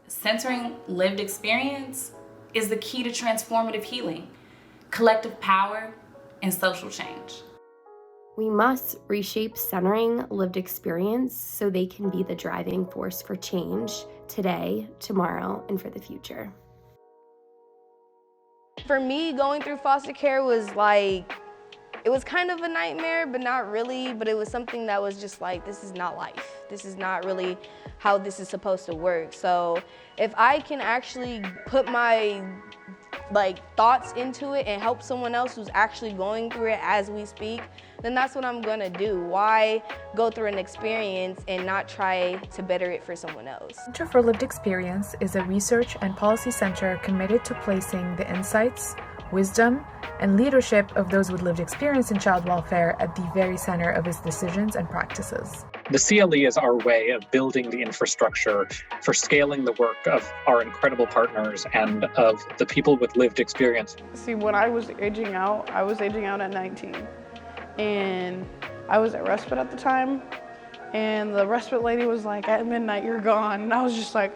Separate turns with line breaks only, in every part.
Centering lived experience is the key to transformative healing, collective power, and social change.
We must reshape centering lived experience so they can be the driving force for change today, tomorrow, and for the future.
For me, going through foster care was like, it was kind of a nightmare, but not really, but it was something that was just like, this is not life. This is not really how this is supposed to work. So if I can actually put my thoughts into it and help someone else who's actually going through it as we speak, then that's what I'm gonna do. Why go through an experience and not try to better it for someone else?
Center for Lived Experience is a research and policy center committed to placing the insights, wisdom, and leadership of those with lived experience in child welfare at the very center of its decisions and practices.
The CLE is our way of building the infrastructure for scaling the work of our incredible partners and of the people with lived experience.
See, when I was aging out at 19. And I was at respite at the time. And the respite lady was like, at midnight, you're gone. And I was just like,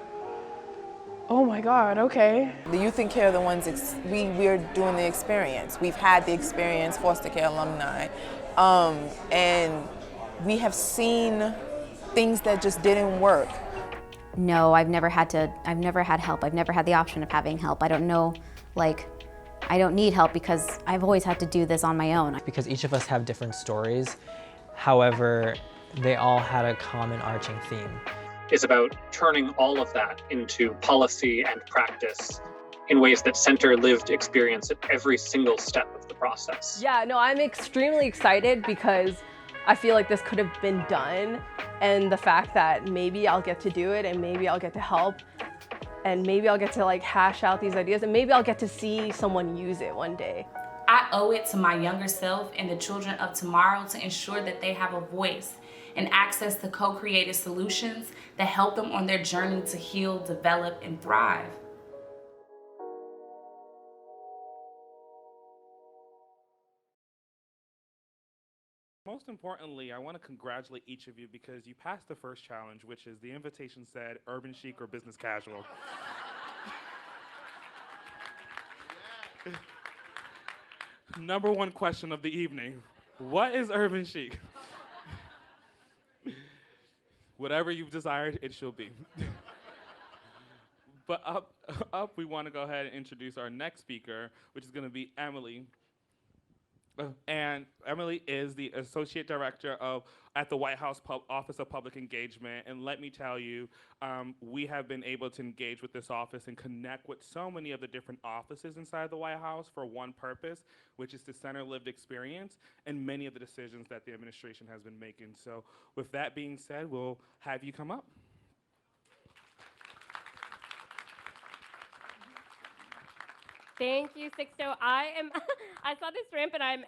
oh my God, okay.
The Youth in Care are the ones, we're doing the experience. We've had the experience, foster care alumni, and we have seen things that just didn't work.
No, I've never had help. I've never had the option of having help. I don't know, I don't need help because I've always had to do this on my own.
Because each of us have different stories, however, they all had a common arching theme.
Is about turning all of that into policy and practice in ways that center lived experience at every single step of the process.
Yeah, no, I'm extremely excited because I feel like this could have been done, and the fact that maybe I'll get to do it and maybe I'll get to help and maybe I'll get to hash out these ideas and maybe I'll get to see someone use it one day.
I owe it to my younger self and the children of tomorrow to ensure that they have a voice and access to co-created solutions that help them on their journey to heal, develop, and thrive.
Most importantly, I want to congratulate each of you because you passed the first challenge, which is the invitation said urban chic or business casual. Number one question of the evening, what is urban chic? Whatever you've desired, it shall be. But up, we want to go ahead and introduce our next speaker, which is going to be Emily. And Emily is the Associate Director at the White House Office of Public Engagement. And let me tell you, we have been able to engage with this office and connect with so many of the different offices inside the White House for one purpose, which is to center lived experience and many of the decisions that the administration has been making. So with that being said, we'll have you come up.
Thank you, Sixto. I saw this ramp and I'm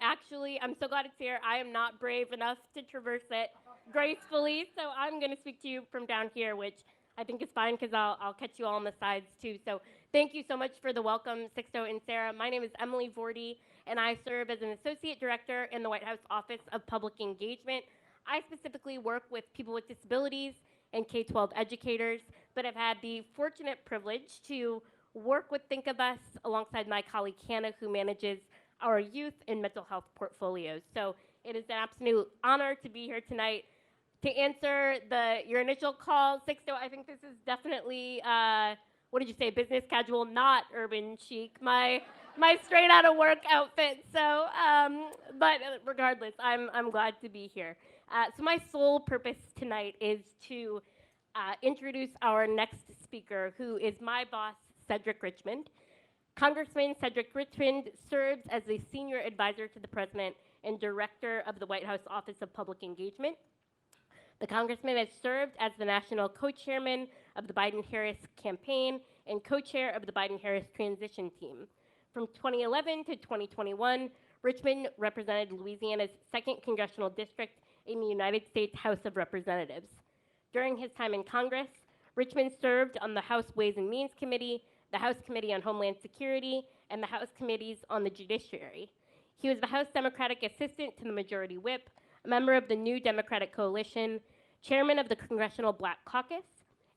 so glad it's here. I am not brave enough to traverse it gracefully, so I'm gonna speak to you from down here, which I think is fine because I'll catch you all on the sides too. So thank you so much for the welcome, Sixto and Sarah. My name is Emily Vorde, and I serve as an Associate Director in the White House Office of Public Engagement. I specifically work with people with disabilities and K-12 educators, but I've had the fortunate privilege to work with Think of Us alongside my colleague Hannah, who manages our youth and mental health portfolios. So it is an absolute honor to be here tonight to answer your initial call. Sixto, I think this is definitely, what did you say, business casual, not urban chic, my straight out of work outfit. So, but regardless, I'm glad to be here. So my sole purpose tonight is to introduce our next speaker, who is my boss, Cedric Richmond. Congressman Cedric Richmond serves as the Senior Advisor to the President and Director of the White House Office of Public Engagement. The Congressman has served as the National Co-Chairman of the Biden-Harris campaign and Co-Chair of the Biden-Harris Transition Team. From 2011 to 2021, Richmond represented Louisiana's 2nd Congressional District in the United States House of Representatives. During his time in Congress, Richmond served on the House Ways and Means Committee, the House Committee on Homeland Security, and the House Committees on the Judiciary. He was the House Democratic Assistant to the Majority Whip, a member of the New Democratic Coalition, Chairman of the Congressional Black Caucus,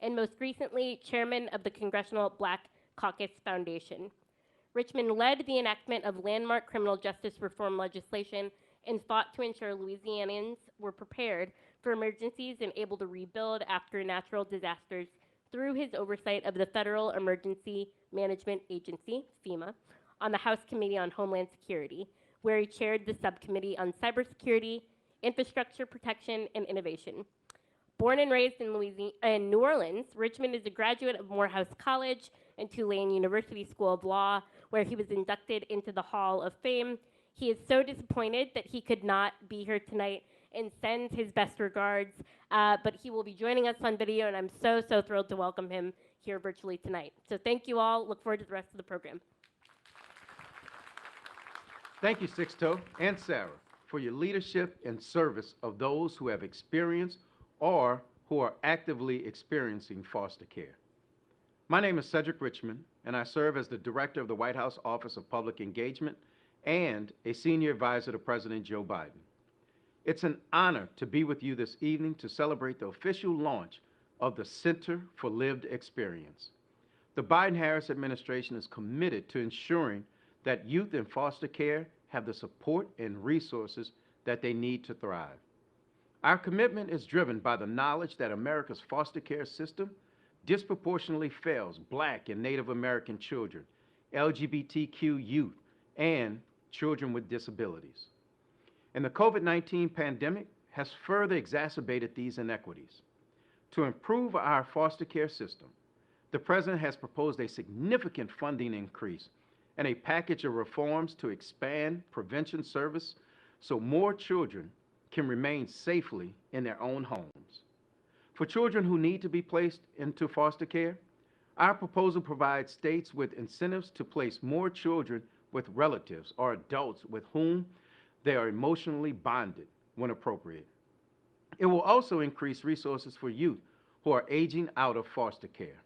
and most recently, chairman of the Congressional Black Caucus Foundation. Richmond led the enactment of landmark criminal justice reform legislation and fought to ensure Louisianians were prepared for emergencies and able to rebuild after natural disasters through his oversight of the Federal Emergency Management Agency, FEMA, on the House Committee on Homeland Security, where he chaired the subcommittee on cybersecurity, infrastructure protection, and innovation. Born and raised in New Orleans, Richmond is a graduate of Morehouse College and Tulane University School of Law, where he was inducted into the Hall of Fame. He is so disappointed that he could not be here tonight and sends his best regards, but he will be joining us on video, and I'm so thrilled to welcome him here virtually tonight. So thank you all. Look forward to the rest of the program.
Thank you, Sixto and Sarah, for your leadership and service of those who have experienced or who are actively experiencing foster care. My name is Cedric Richmond, and I serve as the Director of the White House Office of Public Engagement and a Senior Advisor to President Joe Biden. It's an honor to be with you this evening to celebrate the official launch of the Center for Lived Experience. The Biden-Harris administration is committed to ensuring that youth in foster care have the support and resources that they need to thrive. Our commitment is driven by the knowledge that America's foster care system disproportionately fails Black and Native American children, LGBTQ youth, and children with disabilities. And the COVID-19 pandemic has further exacerbated these inequities. To improve our foster care system, the President has proposed a significant funding increase and a package of reforms to expand prevention service so more children can remain safely in their own homes. For children who need to be placed into foster care, our proposal provides states with incentives to place more children with relatives or adults with whom they are emotionally bonded when appropriate. It will also increase resources for youth who are aging out of foster care.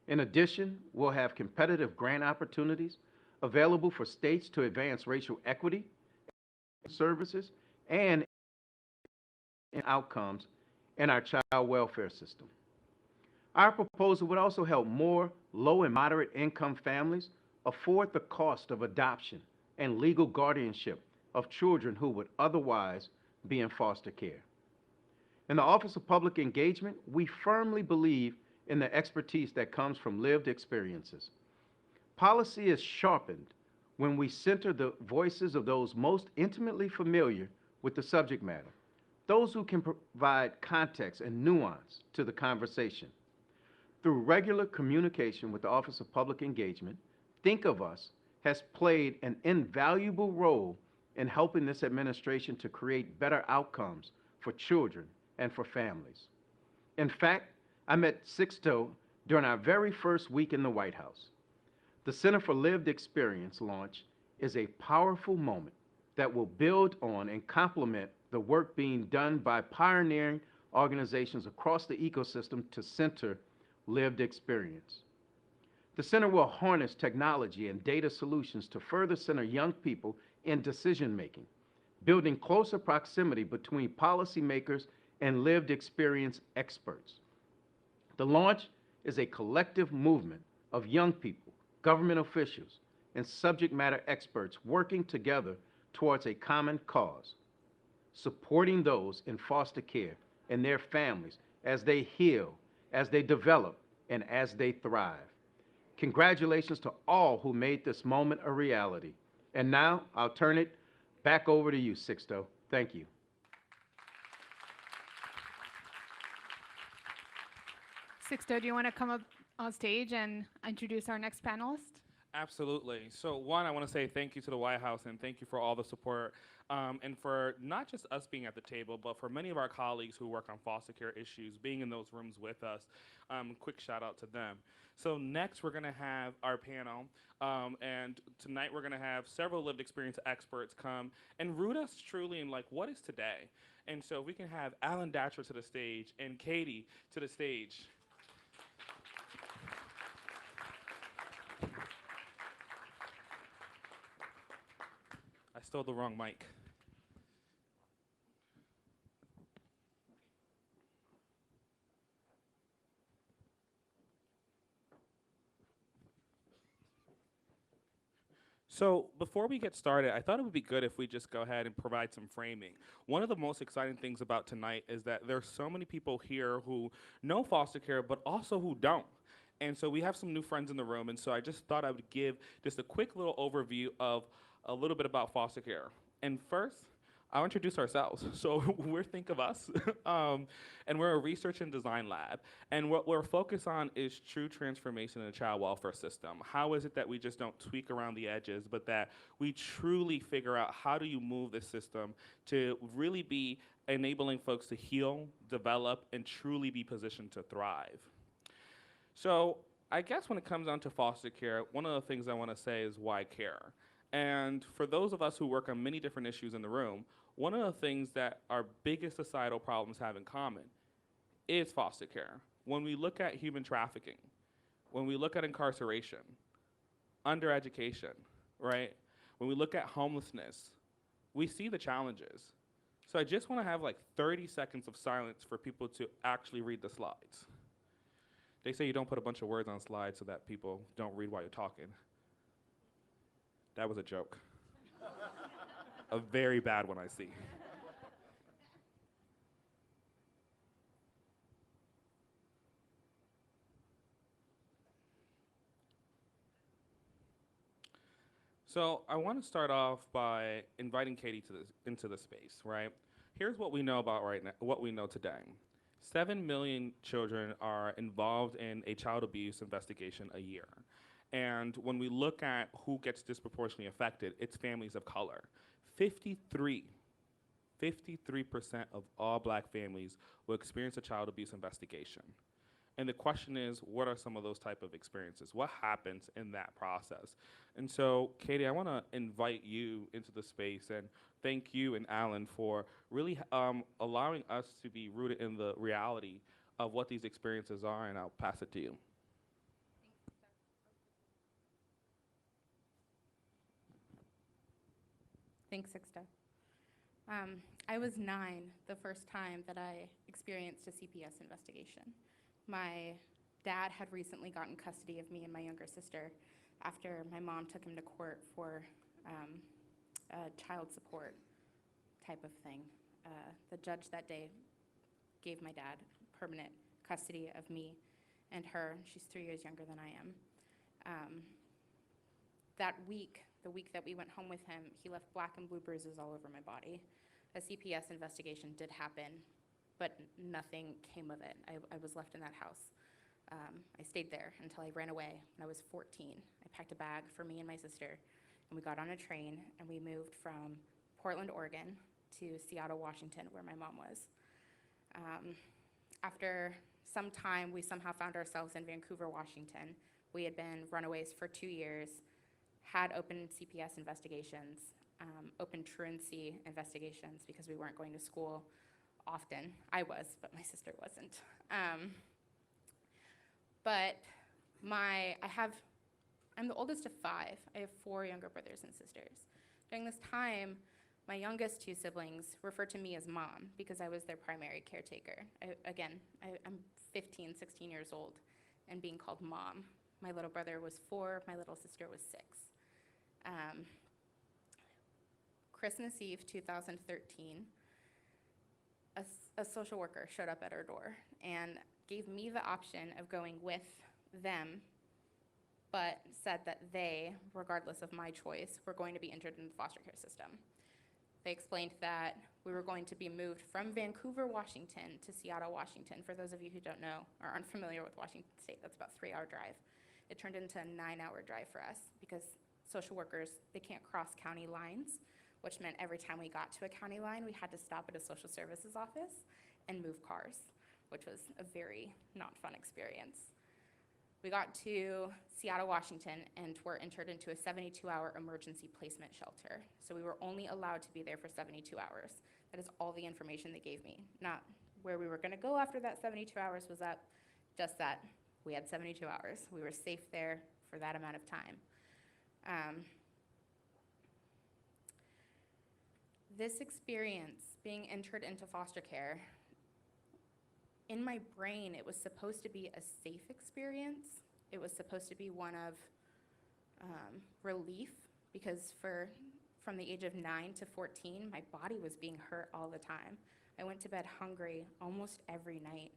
In addition, we'll have competitive grant opportunities available for states to advance racial equity, services, and outcomes in our child welfare system. Our proposal would also help more low and moderate income families afford the cost of adoption and legal guardianship of children who would otherwise be in foster care. In the Office of Public Engagement, we firmly believe in the expertise that comes from lived experiences. Policy is sharpened when we center the voices of those most intimately familiar with the subject matter, those who can provide context and nuance to the conversation. Through regular communication with the Office of Public Engagement, Think of Us has played an invaluable role in helping this administration to create better outcomes for children and for families. In fact, I met Sixto during our very first week in the White House. The Center for Lived Experience launch is a powerful moment that will build on and complement the work being done by pioneering organizations across the ecosystem to center lived experience. The center will harness technology and data solutions to further center young people in decision-making, building closer proximity between policymakers and lived experience experts. The launch is a collective movement of young people, government officials, and subject matter experts working together towards a common cause, supporting those in foster care and their families as they heal, as they develop, and as they thrive. Congratulations to all who made this moment a reality. And now I'll turn it back over to you, Sixto. Thank you.
Sixto, do you want to come up on stage and introduce our next panelist?
Absolutely. So one, I want to say thank you to the White House and thank you for all the support and for not just us being at the table, but for many of our colleagues who work on foster care issues being in those rooms with us. Quick shout out to them. So next we're going to have our panel and tonight we're going to have several lived experience experts come and root us truly in like what is today. And so we can have Allender to the stage and Katie to the stage. I stole the wrong mic. So before we get started, I thought it would be good if we just go ahead and provide some framing. One of the most exciting things about tonight is that there's so many people here who know foster care, but also who don't. And so we have some new friends in the room, and so I just thought I would give just a quick little overview of a little bit about foster care. And first, I'll introduce ourselves. So we're Think of Us, and we're a research and design lab. And what we're focused on is true transformation in the child welfare system. How is it that we just don't tweak around the edges, but that we truly figure out how do you move this system to really be enabling folks to heal, develop, and truly be positioned to thrive. So I guess when it comes down to foster care, one of the things I want to say is why care? And for those of us who work on many different issues in the room, one of the things that our biggest societal problems have in common is foster care. When we look at human trafficking, when we look at incarceration, undereducation, right? When we look at homelessness, we see the challenges. So I just want to have like 30 seconds of silence for people to actually read the slides. They say you don't put a bunch of words on slides so that people don't read while you're talking. That was a joke. A very bad one, I see. So I want to start off by inviting Katie into the space, right? Here's what we know about right now, what we know today. 7 million children are involved in a child abuse investigation a year. And when we look at who gets disproportionately affected, it's families of color. 53% of all black families will experience a child abuse investigation. And the question is, what are some of those type of experiences? What happens in that process? And so, Katie, I want to invite you into the space and thank you and Alan for really allowing us to be rooted in the reality of what these experiences are, and I'll pass it to you.
Thanks, Sixta. I was 9 the first time that I experienced a CPS investigation. My dad had recently gotten custody of me and my younger sister after my mom took him to court for a child support type of thing. The judge that day gave my dad permanent custody of me and her. She's 3 years younger than I am. That week, the week that we went home with him, he left black and blue bruises all over my body. A CPS investigation did happen, but nothing came of it. I was left in that house. I stayed there until I ran away when I was 14. I packed a bag for me and my sister, and we got on a train, and we moved from Portland, Oregon to Seattle, Washington, where my mom was. After some time, we somehow found ourselves in Vancouver, Washington. We had been runaways for 2 years, had open CPS investigations, open truancy investigations because we weren't going to school often. I was, but my sister wasn't. But I'm the oldest of 5. I have 4 younger brothers and sisters. During this time, my youngest 2 siblings referred to me as mom because I was their primary caretaker. I'm 15, 16 years old and being called mom. My little brother was 4, my little sister was 6. Christmas Eve 2013, a social worker showed up at our door and gave me the option of going with them, but said that they, regardless of my choice, were going to be entered into the foster care system. They explained that we were going to be moved from Vancouver, Washington to Seattle, Washington. For those of you who don't know or aren't familiar with Washington State, that's about a 3-hour drive. It turned into a 9-hour drive for us because social workers, they can't cross county lines, which meant every time we got to a county line, we had to stop at a social services office and move cars, which was a very not fun experience. We got to Seattle, Washington, and were entered into a 72-hour emergency placement shelter. So we were only allowed to be there for 72 hours. That is all the information they gave me. Not where we were gonna go after that 72 hours was up, just that we had 72 hours. We were safe there for that amount of time. This experience, being entered into foster care, in my brain, it was supposed to be a safe experience. It was supposed to be one of relief, because from the age of 9 to 14, my body was being hurt all the time. I went to bed hungry almost every night.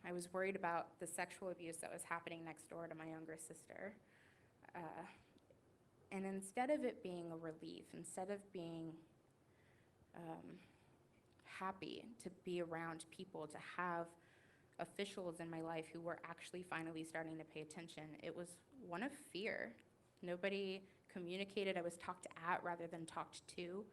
I was worried about the sexual abuse that was happening next door to my younger sister. And instead of it being a relief, instead of being happy to be around people, to have officials in my life who were actually finally starting to pay attention, it was one of fear. Nobody communicated. I was talked at rather than talked to.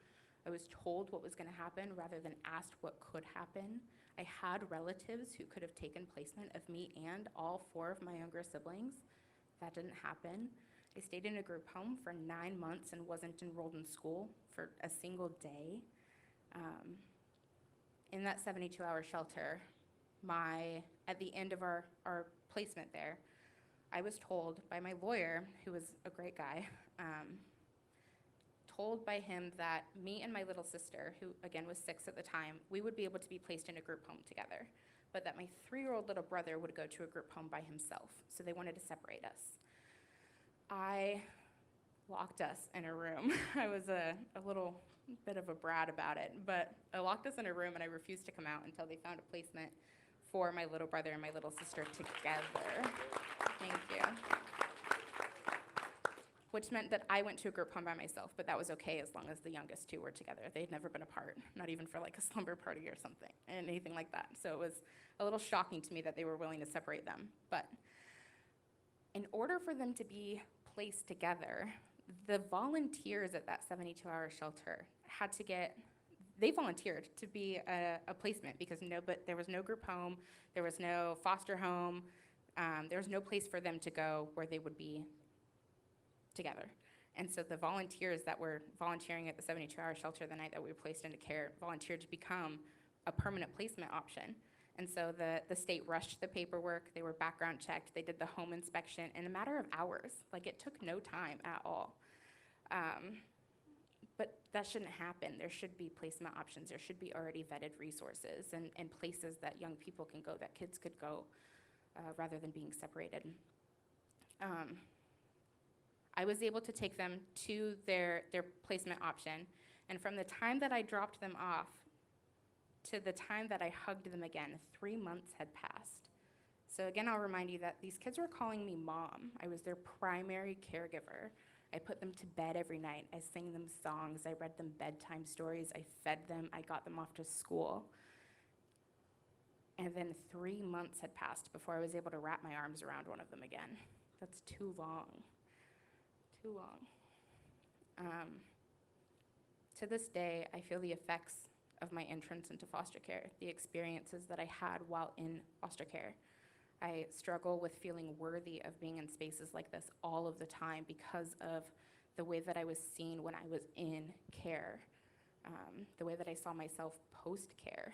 I was told what was going to happen rather than asked what could happen. I had relatives who could have taken placement of me and all 4 of my younger siblings. That didn't happen. I stayed in a group home for 9 months and wasn't enrolled in school for a single day. In that 72-hour shelter, at the end of our placement there, I was told by my lawyer, who was a great guy, told by him that me and my little sister, who again was 6 at the time, we would be able to be placed in a group home together, but that my 3-year-old little brother would go to a group home by himself, so they wanted to separate us. I locked us in a room. I was a little bit of a brat about it, but I locked us in a room and I refused to come out until they found a placement for my little brother and my little sister together. Thank you. Which meant that I went to a group home by myself, but that was okay as long as the youngest 2 were together. They'd never been apart, not even for like a slumber party or something, and anything like that. So it was a little shocking to me that they were willing to separate them. But in order for them to be placed together, the volunteers at that 72-hour shelter they volunteered to be a placement because there was no group home, there was no foster home, there was no place for them to go where they would be together. And so the volunteers that were volunteering at the 72-hour shelter the night that we were placed into care volunteered to become a permanent placement option. And so the state rushed the paperwork, they were background checked, they did the home inspection in a matter of hours. Like, it took no time at all. But that shouldn't happen. There should be placement options. There should be already vetted resources and places that young people can go, that kids could go, rather than being separated. I was able to take them to their placement option, and from the time that I dropped them off to the time that I hugged them again, 3 months had passed. So again, I'll remind you that these kids were calling me mom. I was their primary caregiver. I put them to bed every night. I sang them songs. I read them bedtime stories. I fed them. I got them off to school. And then 3 months had passed before I was able to wrap my arms around one of them again. That's too long. Too long. To this day, I feel the effects of my entrance into foster care, the experiences that I had while in foster care. I struggle with feeling worthy of being in spaces like this all of the time because of the way that I was seen when I was in care, the way that I saw myself post-care.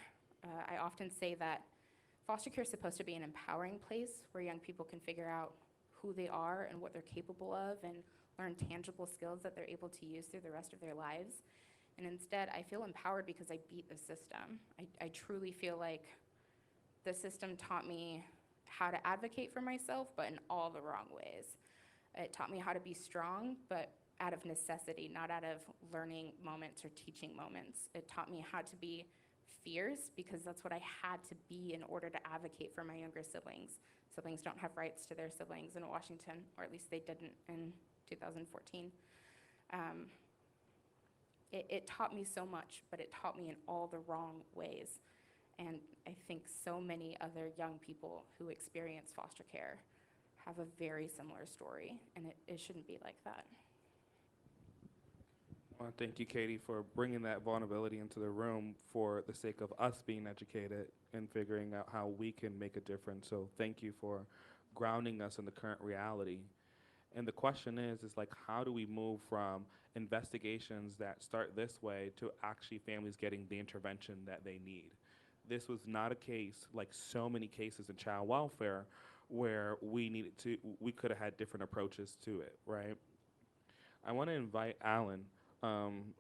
I often say that foster care is supposed to be an empowering place where young people can figure out who they are and what they're capable of and learn tangible skills that they're able to use through the rest of their lives. And instead, I feel empowered because I beat the system. I truly feel like the system taught me how to advocate for myself, but in all the wrong ways. It taught me how to be strong, but out of necessity, not out of learning moments or teaching moments. It taught me how to be fierce because that's what I had to be in order to advocate for my younger siblings. Siblings don't have rights to their siblings in Washington, or at least they didn't in 2014. It taught me so much, but it taught me in all the wrong ways. And I think so many other young people who experience foster care have a very similar story, and it shouldn't be like that.
Well, thank you, Katie, for bringing that vulnerability into the room for the sake of us being educated and figuring out how we can make a difference. So thank you for grounding us in the current reality. And the question is like, how do we move from investigations that start this way to actually families getting the intervention that they need? This was not a case, like so many cases in child welfare, where we could have had different approaches to it, right? I want to invite Alan,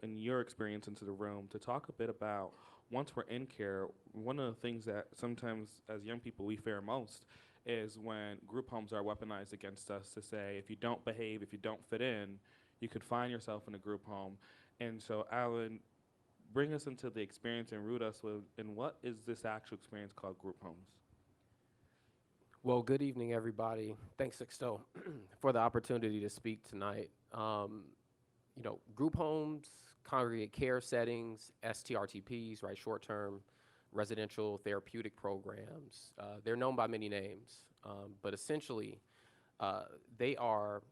in your experience into the room, to talk a bit about, once we're in care, one of the things that sometimes as young people we fear most is when group homes are weaponized against us to say, if you don't behave, if you don't fit in, you could find yourself in a group home. And so, Alan, bring us into the experience and root us with, in what is this actual experience called group homes?
Well, good evening, everybody. Thanks, Sixto, for the opportunity to speak tonight. You know, group homes, congregate care settings, STRTPs, right, short-term residential therapeutic programs. They're known by many names, but essentially, they are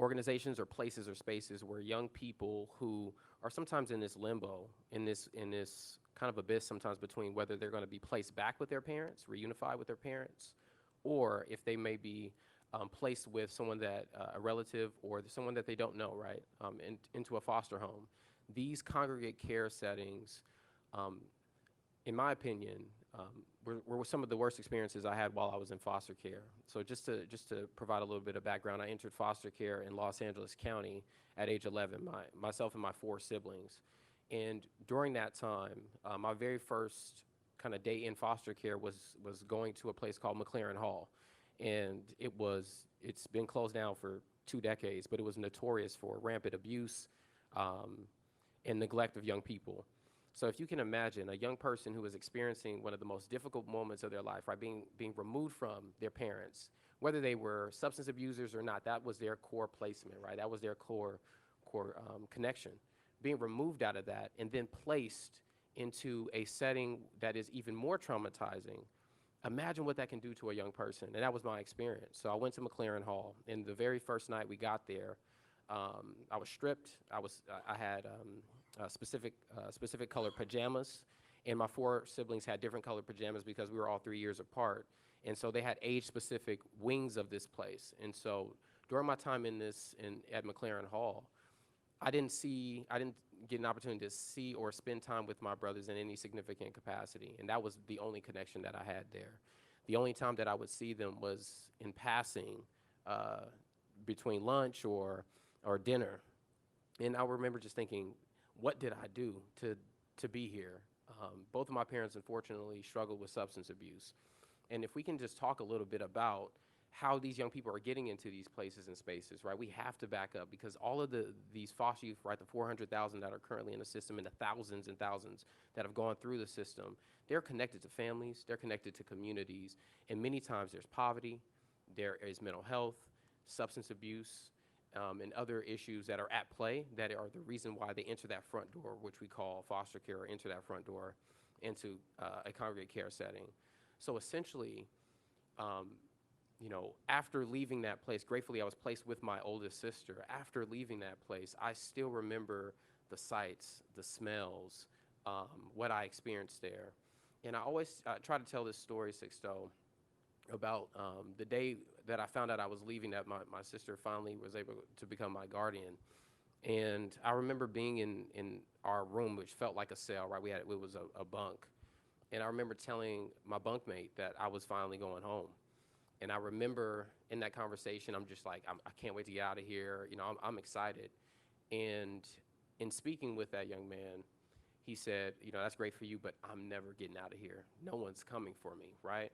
organizations or places or spaces where young people who are sometimes in this limbo, in this kind of abyss sometimes between whether they're going to be placed back with their parents, reunified with their parents, or if they may be placed with someone that, a relative or someone that they don't know, right, into a foster home. These congregate care settings, in my opinion, were some of the worst experiences I had while I was in foster care. So just to provide a little bit of background, I entered foster care in Los Angeles County at age 11, myself and my 4 siblings. And during that time, my very first kind of day in foster care was going to a place called McLaren Hall. And it's been closed down for 2 decades, but it was notorious for rampant abuse and neglect of young people. So if you can imagine a young person who is experiencing one of the most difficult moments of their life, right, being removed from their parents, whether they were substance abusers or not, that was their core placement, right? That was their core connection. Being removed out of that and then placed into a setting that is even more traumatizing. Imagine what that can do to a young person, and that was my experience. So I went to McLaren Hall, and the very first night we got there, I was stripped. I had specific colored pajamas, and my 4 siblings had different colored pajamas because we were all 3 years apart, and so they had age-specific wings of this place. And so during my time at McLaren Hall, I didn't get an opportunity to see or spend time with my brothers in any significant capacity, and that was the only connection that I had there. The only time that I would see them was in passing between lunch or dinner. And I remember just thinking, what did I do to be here? Both of my parents, unfortunately, struggled with substance abuse. And if we can just talk a little bit about how these young people are getting into these places and spaces, right? We have to back up because all of these foster youth, right, the 400,000 that are currently in the system and the thousands and thousands that have gone through the system, they're connected to families, they're connected to communities, and many times there's poverty, there is mental health, substance abuse, and other issues that are at play that are the reason why they enter that front door, which we call foster care, or enter that front door into a congregate care setting. So essentially, you know, after leaving that place, gratefully I was placed with my oldest sister. After leaving that place, I still remember the sights, the smells, what I experienced there. And I always try to tell this story, Sixto, about the day that I found out I was leaving, that my sister finally was able to become my guardian. And I remember being in our room, which felt like a cell, right? It was a bunk. And I remember telling my bunkmate that I was finally going home. And I remember in that conversation, I'm just like, I can't wait to get out of here. You know, I'm excited. And in speaking with that young man, he said, you know, that's great for you, but I'm never getting out of here. No one's coming for me, right?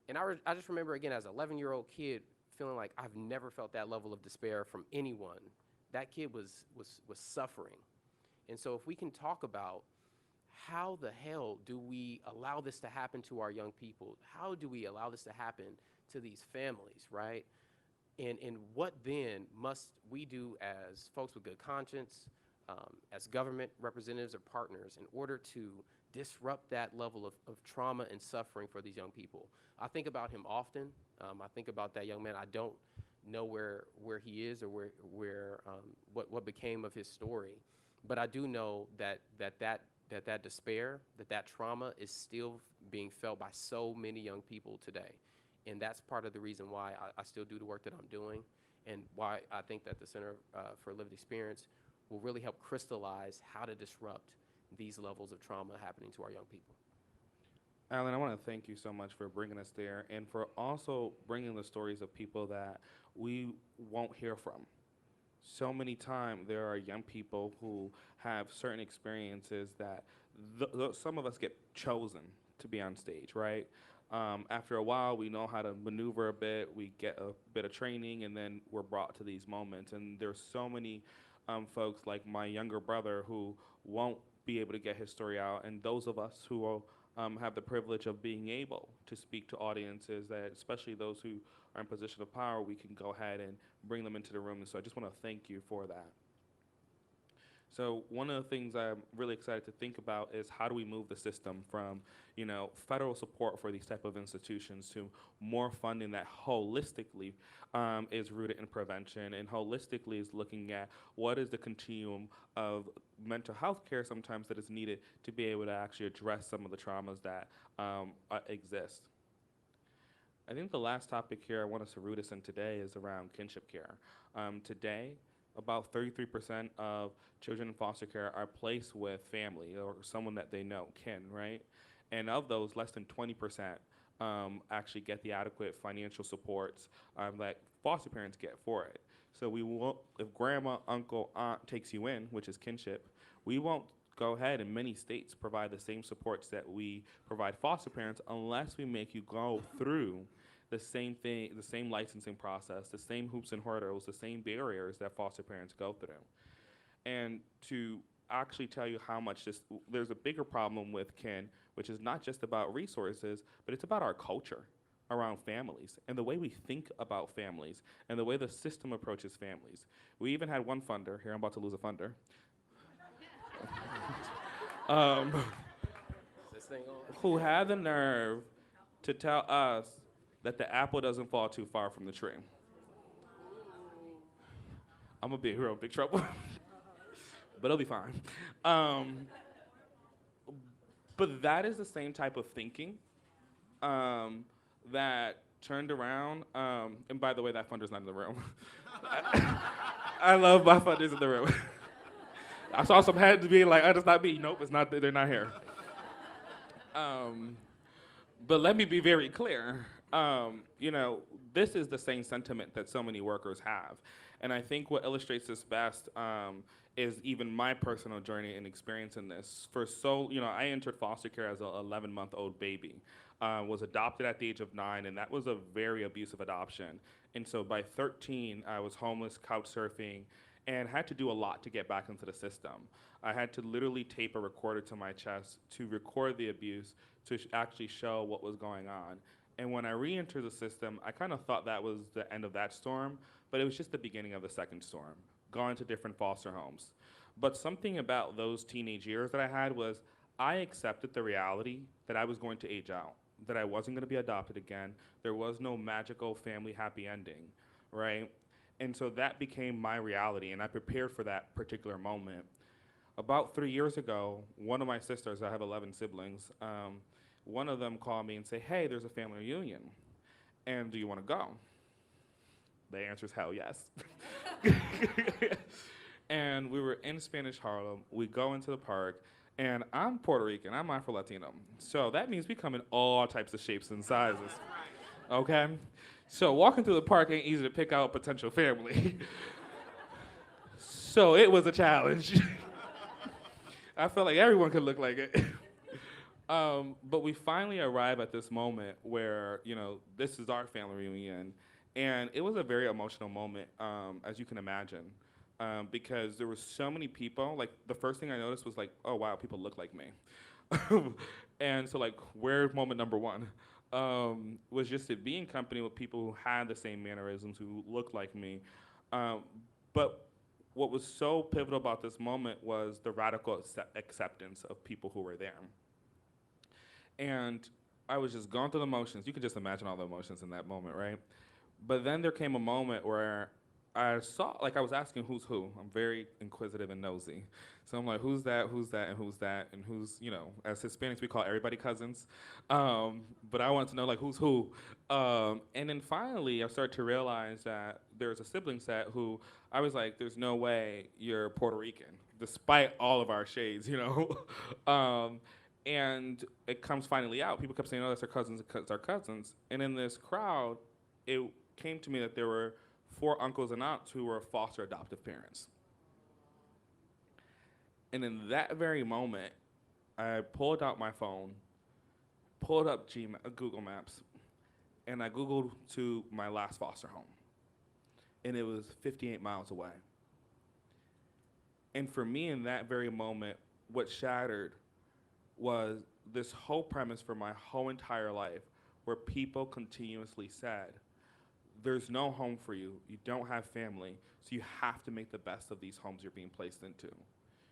And I just remember, again, as an 11-year-old kid, feeling like I've never felt that level of despair from anyone. That kid was suffering. And so if we can talk about how the hell do we allow this to happen to our young people? How do we allow this to happen to these families, right? And what then must we do as folks with good conscience, as government representatives or partners, in order to disrupt that level of trauma and suffering for these young people? I think about him often. I think about that young man. I don't know where he is or what became of his story, but I do know that despair, that trauma is still being felt by so many young people today. And that's part of the reason why I still do the work that I'm doing, and why I think that the Center for Lived Experience will really help crystallize how to disrupt these levels of trauma happening to our young people.
Alan, I want to thank you so much for bringing us there and for also bringing the stories of people that we won't hear from. So many times there are young people who have certain experiences that some of us get chosen to be on stage, right? After a while, we know how to maneuver a bit, we get a bit of training, and then we're brought to these moments. And there's so many folks like my younger brother who won't be able to get his story out, and those of us who will, have the privilege of being able to speak to audiences, that especially those who are in position of power, we can go ahead and bring them into the room. And so I just want to thank you for that. So one of the things I'm really excited to think about is how do we move the system from, federal support for these type of institutions to more funding that holistically is rooted in prevention, and holistically is looking at what is the continuum of mental health care sometimes that is needed to be able to actually address some of the traumas that exist. I think the last topic here I want us to root us in today is around kinship care. Today, about 33% of children in foster care are placed with family or someone that they know, kin, right? And of those, less than 20% actually get the adequate financial supports that foster parents get for it. So we won't, if grandma, uncle, aunt takes you in, which is kinship, we won't go ahead in many states provide the same supports that we provide foster parents unless we make you go through the same thing, the same licensing process, the same hoops and hurdles, the same barriers that foster parents go through. And to actually tell you how much there's a bigger problem with kin, which is not just about resources, but it's about our culture around families and the way we think about families and the way the system approaches families. We even had one funder, here I'm about to lose a funder, who had the nerve to tell us that the apple doesn't fall too far from the tree. I'm gonna be in real big trouble, but it'll be fine. But that is the same type of thinking that turned around, and by the way, that funder's not in the room. I love my funders in the room. I saw some heads being like, oh, that's not me. Nope, it's not, they're not here. But let me be very clear. This is the same sentiment that so many workers have. And I think what illustrates this best is even my personal journey and experience in this. I entered foster care as an 11-month-old baby, was adopted at the age of 9, and that was a very abusive adoption. And so by 13, I was homeless, couch surfing, and had to do a lot to get back into the system. I had to literally tape a recorder to my chest to record the abuse, to actually show what was going on. And when I re-entered the system, I kind of thought that was the end of that storm, but it was just the beginning of the second storm, going to different foster homes. But something about those teenage years that I had was I accepted the reality that I was going to age out, that I wasn't going to be adopted again. There was no magical family happy ending, right? And so that became my reality, and I prepared for that particular moment. About 3 years ago, one of my sisters, I have 11 siblings, one of them called me and said, hey, there's a family reunion, and do you want to go? The answer is hell yes. And we were in Spanish Harlem. We go into the park, and I'm Puerto Rican, I'm Afro-Latino. So that means we come in all types of shapes and sizes, okay? So walking through the park ain't easy to pick out a potential family. So it was a challenge. I felt like everyone could look like it. But we finally arrive at this moment where, this is our family reunion. And it was a very emotional moment, as you can imagine, because there were so many people. Like, the first thing I noticed was like, oh, wow, people look like me. And so, like, where's moment number one? Was just to be in company with people who had the same mannerisms, who looked like me. But what was so pivotal about this moment was the radical acceptance of people who were there. And I was just going through the motions. You can just imagine all the emotions in that moment, right? But then there came a moment where I saw, like, I was asking who's who. I'm very inquisitive and nosy. So I'm like, who's that, and who's that, and who's, as Hispanics, we call everybody cousins. But I wanted to know, like, who's who. And then finally, I started to realize that there's a sibling set who I was like, there's no way you're Puerto Rican, despite all of our shades, And it comes finally out. People kept saying, oh, that's our cousins, it's our cousins. And in this crowd, it came to me that there were 4 uncles and aunts who were foster adoptive parents. And in that very moment, I pulled out my phone pulled up Google Maps, and I Googled to my last foster home, and it was 58 miles away. And for me in that very moment, what shattered was this whole premise for my whole entire life, where people continuously said, there's no home for you, you don't have family, so you have to make the best of these homes you're being placed into.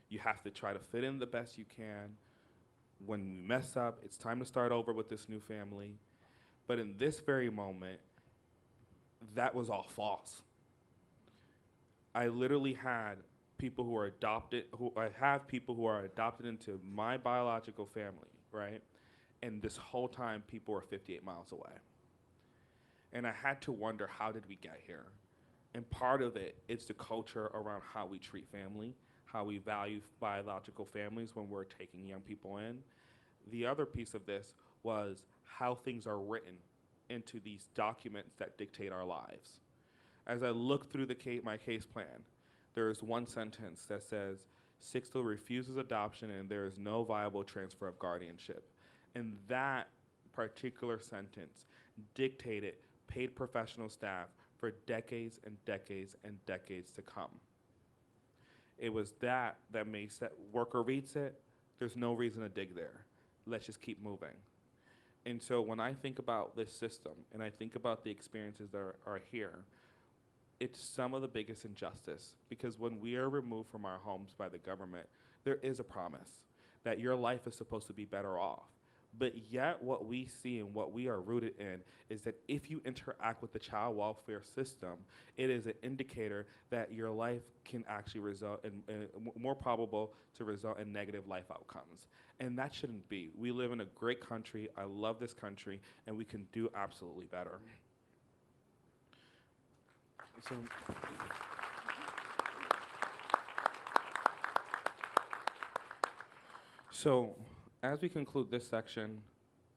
You have to try to fit in the best you can. When you mess up, it's time to start over with this new family. But in this very moment, that was all false. I literally had people who are adopted, I have people who are adopted into my biological family, right? And this whole time, people were 58 miles away. And I had to wonder, how did we get here? And part of it is the culture around how we treat family, how we value biological families when we're taking young people in. The other piece of this was how things are written into these documents that dictate our lives. As I look through my case plan, there is one sentence that says, Sixto refuses adoption and there is no viable transfer of guardianship. And that particular sentence dictated paid professional staff for decades and decades and decades to come. It was that made worker reads it, there's no reason to dig there. Let's just keep moving. And so when I think about this system and I think about the experiences that are here, it's some of the biggest injustice, because when we are removed from our homes by the government, there is a promise that your life is supposed to be better off. But yet what we see and what we are rooted in is that if you interact with the child welfare system, it is an indicator that your life can actually result in, more probable to result in negative life outcomes. And that shouldn't be. We live in a great country. I love this country, and we can do absolutely better. So as we conclude this section,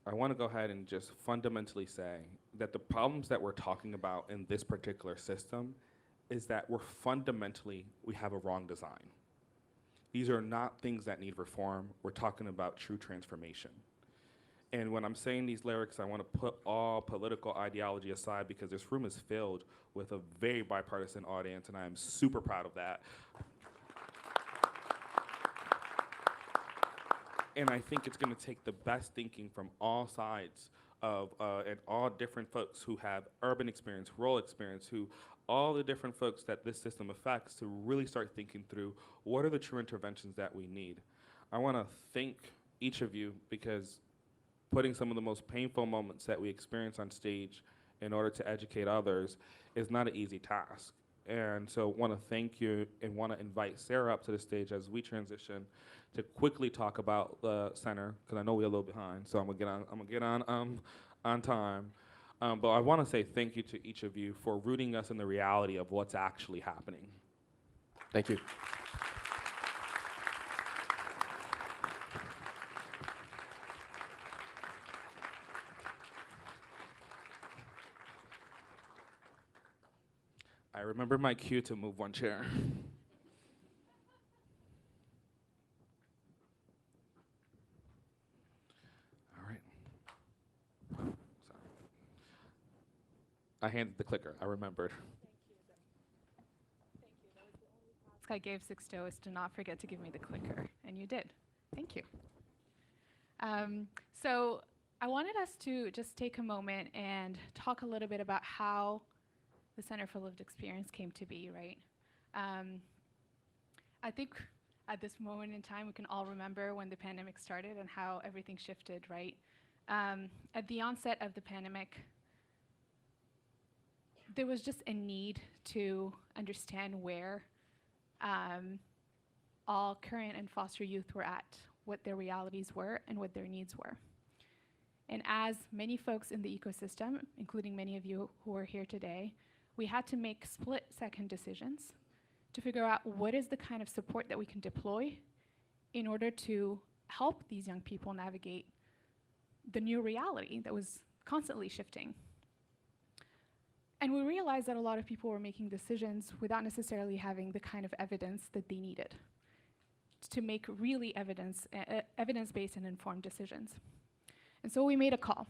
I want to go ahead and just fundamentally say that the problems that we're talking about in this particular system is that we have a wrong design. These are not things that need reform. We're talking about true transformation. And when I'm saying these lyrics, I want to put all political ideology aside, because this room is filled with a very bipartisan audience, and I am super proud of that. And I think it's going to take the best thinking from all sides of, and all different folks who have urban experience, rural experience, all the different folks that this system affects, to really start thinking through what are the true interventions that we need. I want to thank each of you, because putting some of the most painful moments that we experience on stage in order to educate others is not an easy task. And so I want to thank you and want to invite Sarah up to the stage as we transition to quickly talk about the center, because I know we're a little behind, so I'm gonna get on time. But I want to say thank you to each of you for rooting us in the reality of what's actually happening.
Thank you.
I remember my cue to move one chair. All right. Sorry. I handed the clicker. I remembered.
I gave Sixto is to not forget to give me the clicker, and you did. Thank you. So I wanted us to just take a moment and talk a little bit about how the Center for Lived Experience came to be, right? I think at this moment in time, we can all remember when the pandemic started and how everything shifted, right? At the onset of the pandemic, there was just a need to understand where all current and foster youth were at, what their realities were, and what their needs were. And as many folks in the ecosystem, including many of you who are here today, we had to make split-second decisions to figure out what is the kind of support that we can deploy in order to help these young people navigate the new reality that was constantly shifting. And we realized that a lot of people were making decisions without necessarily having the kind of evidence that they needed to make really evidence-based and informed decisions. And so we made a call.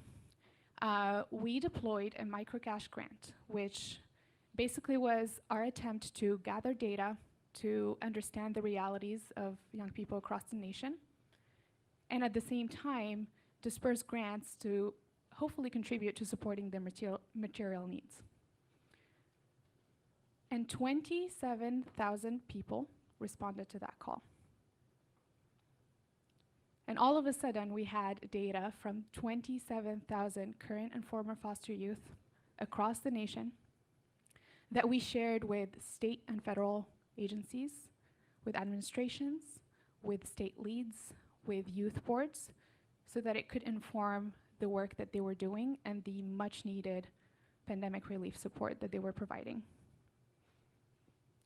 We deployed a microcash grant, which basically was our attempt to gather data to understand the realities of young people across the nation, and at the same time, disperse grants to hopefully contribute to supporting their material needs. And 27,000 people responded to that call. And all of a sudden, we had data from 27,000 current and former foster youth across the nation that we shared with state and federal agencies, with administrations, with state leads, with youth boards, so that it could inform the work that they were doing and the much needed pandemic relief support that they were providing.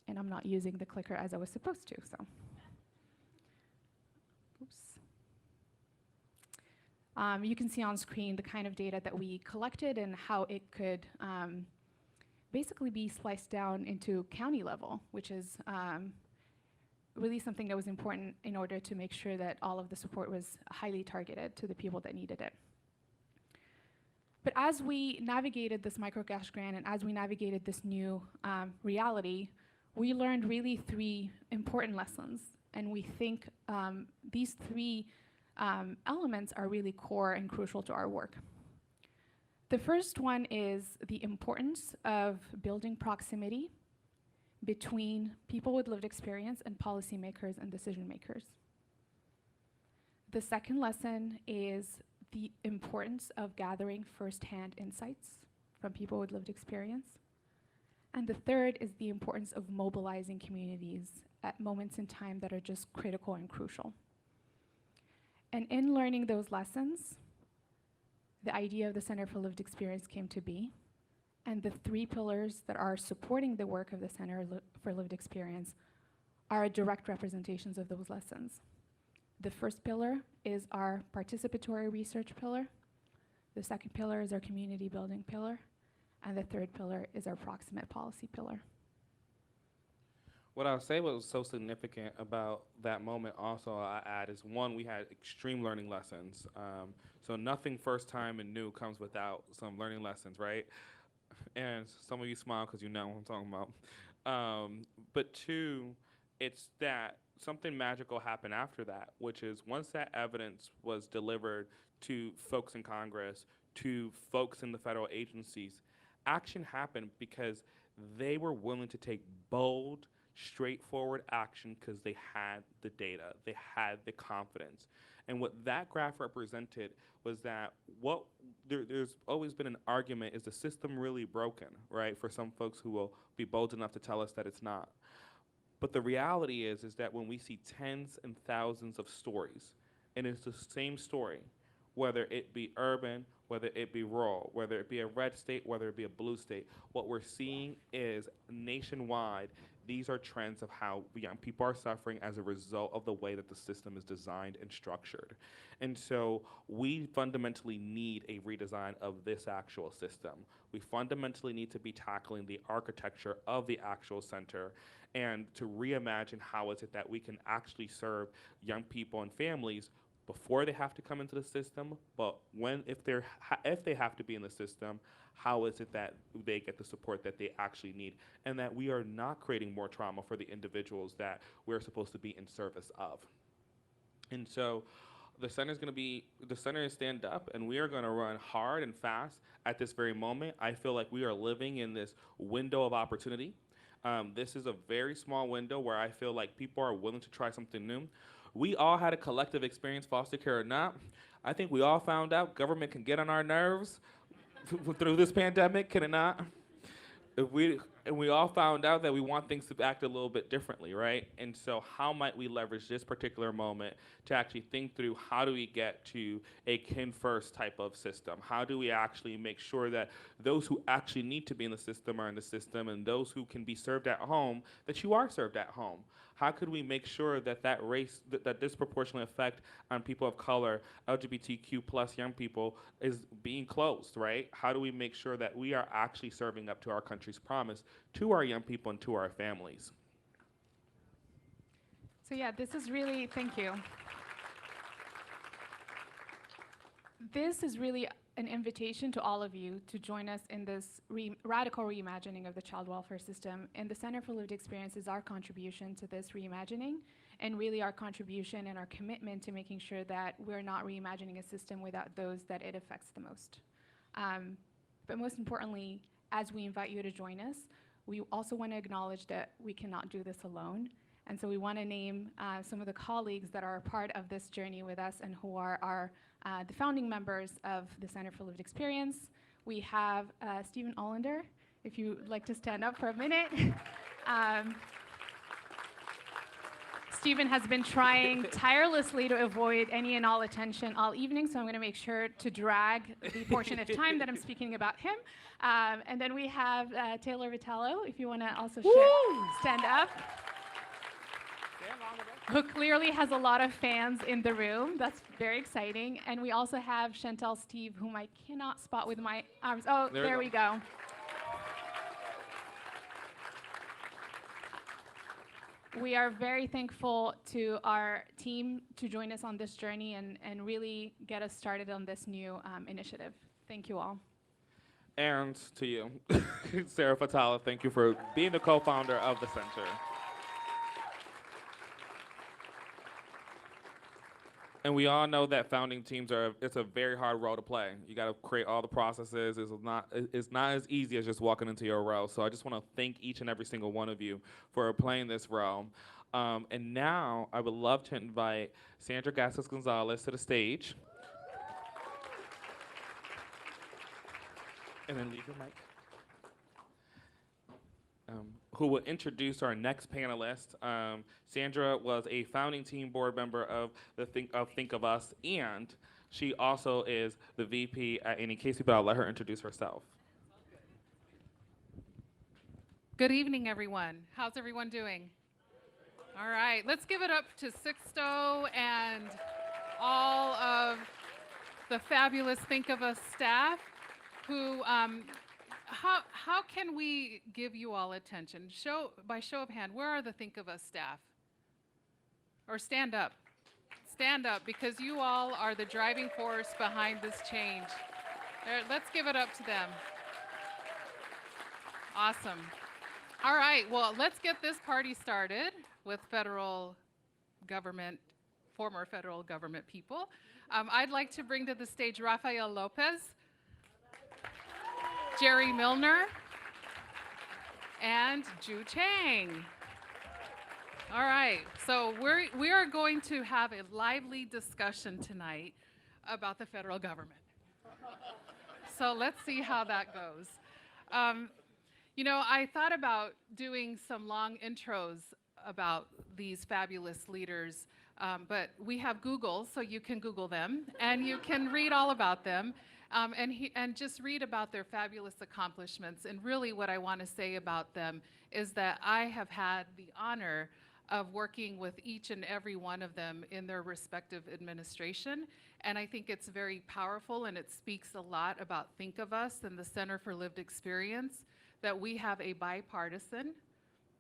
And I'm not using the clicker as I was supposed to, so. Oops. You can see on screen the kind of data that we collected and how it could basically be sliced down into county level, which is really something that was important in order to make sure that all of the support was highly targeted to the people that needed it. But as we navigated this microcash grant and as we navigated this new reality, we learned really 3 important lessons. And we think these 3 elements are really core and crucial to our work. The first one is the importance of building proximity between people with lived experience and policymakers and decision makers. The second lesson is the importance of gathering firsthand insights from people with lived experience. And the third is the importance of mobilizing communities at moments in time that are just critical and crucial. And in learning those lessons, the idea of the Center for Lived Experience came to be, and the 3 pillars that are supporting the work of the Center for Lived Experience are direct representations of those lessons. The first pillar is our participatory research pillar. The second pillar is our community building pillar. And the third pillar is our proximate policy pillar.
What I would say was so significant about that moment also I add is, one, we had extreme learning lessons. So nothing first time and new comes without some learning lessons, right? And some of you smile because you know what I'm talking about. But 2, it's that something magical happened after that, which is once that evidence was delivered to folks in Congress, to folks in the federal agencies, action happened because they were willing to take bold, straightforward action because they had the data, they had the confidence. And what that graph represented was that there's always been an argument, is the system really broken, right? For some folks who will be bold enough to tell us that it's not. But the reality is that when we see tens and thousands of stories, and it's the same story, whether it be urban, whether it be rural, whether it be a red state, whether it be a blue state, what we're seeing is nationwide, these are trends of how young people are suffering as a result of the way that the system is designed and structured. And so we fundamentally need a redesign of this actual system. We fundamentally need to be tackling the architecture of the actual center and to reimagine how is it that we can actually serve young people and families before they have to come into the system, but if they have to be in the system, how is it that they get the support that they actually need, and that we are not creating more trauma for the individuals that we're supposed to be in service of. And so the center is stand up, and we are going to run hard and fast at this very moment. I feel like we are living in this window of opportunity. This is a very small window where I feel like people are willing to try something new. We all had a collective experience, foster care or not. I think we all found out government can get on our nerves through this pandemic, can it not? And we all found out that we want things to act a little bit differently, right? And so how might we leverage this particular moment to actually think through how do we get to a kin first type of system? How do we actually make sure that those who actually need to be in the system are in the system, and those who can be served at home, that you are served at home? How could we make sure that that disproportionate effect on people of color, LGBTQ plus young people, is being closed, right? How do we make sure that we are actually serving up to our country's promise to our young people and to our families?
So yeah, this is really, thank you. this is really an invitation to all of you to join us in this radical reimagining of the child welfare system. And the Center for Lived Experience is our contribution to this reimagining, and really our contribution and our commitment to making sure that we're not reimagining a system without those that it affects the most. But most importantly, as we invite you to join us, we also want to acknowledge that we cannot do this alone. And so we want to name some of the colleagues that are a part of this journey with us and who are the founding members of the Center for Lived Experience. We have Stephen Allender, if you'd like to stand up for a minute. Stephen has been trying tirelessly to avoid any and all attention all evening, so I'm going to make sure to drag the portion of time that I'm speaking about him. And then we have Taylor Vitello, if you want to also stand up, who clearly has a lot of fans in the room. That's very exciting. And we also have Chantel Steve, whom I cannot spot with my arms. Oh, there we go. We are very thankful to our team to join us on this journey and really get us started on this new initiative. Thank you all.
And to you, Sarah Fatala, thank you for being the co-founder of the center. And we all know that founding teams it's a very hard role to play. You got to create all the processes. It's not as easy as just walking into your role. So I just want to thank each and every single one of you for playing this role. And now I would love to invite Sandra Gassis Gonzalez to the stage. And then leave your mic. Who will introduce our next panelist. Sandra was a founding team board member of Think of Us, and she also is the VP at Any Casey, but I'll let her introduce herself.
Good evening, everyone. How's everyone doing? All right, let's give it up to Sixto and all of the fabulous Think of Us staff who how can we give you all attention? By show of hand, where are the Think of Us staff? Or stand up. Stand up, because you all are the driving force behind this change. Let's give it up to them. Awesome. All right, well, let's get this party started with federal government, former federal government people. I'd like to bring to the stage Rafael Lopez, Jerry Milner, and Ju Chang. All right, so we are going to have a lively discussion tonight about the federal government. So let's see how that goes. You know, I thought about doing some long intros about these fabulous leaders, but we have Google, so you can Google them, and you can read all about them. And just read about their fabulous accomplishments. And really what I want to say about them is that I have had the honor of working with each and every one of them in their respective administration. And I think it's very powerful, and it speaks a lot about Think of Us and the Center for Lived Experience, that we have a bipartisan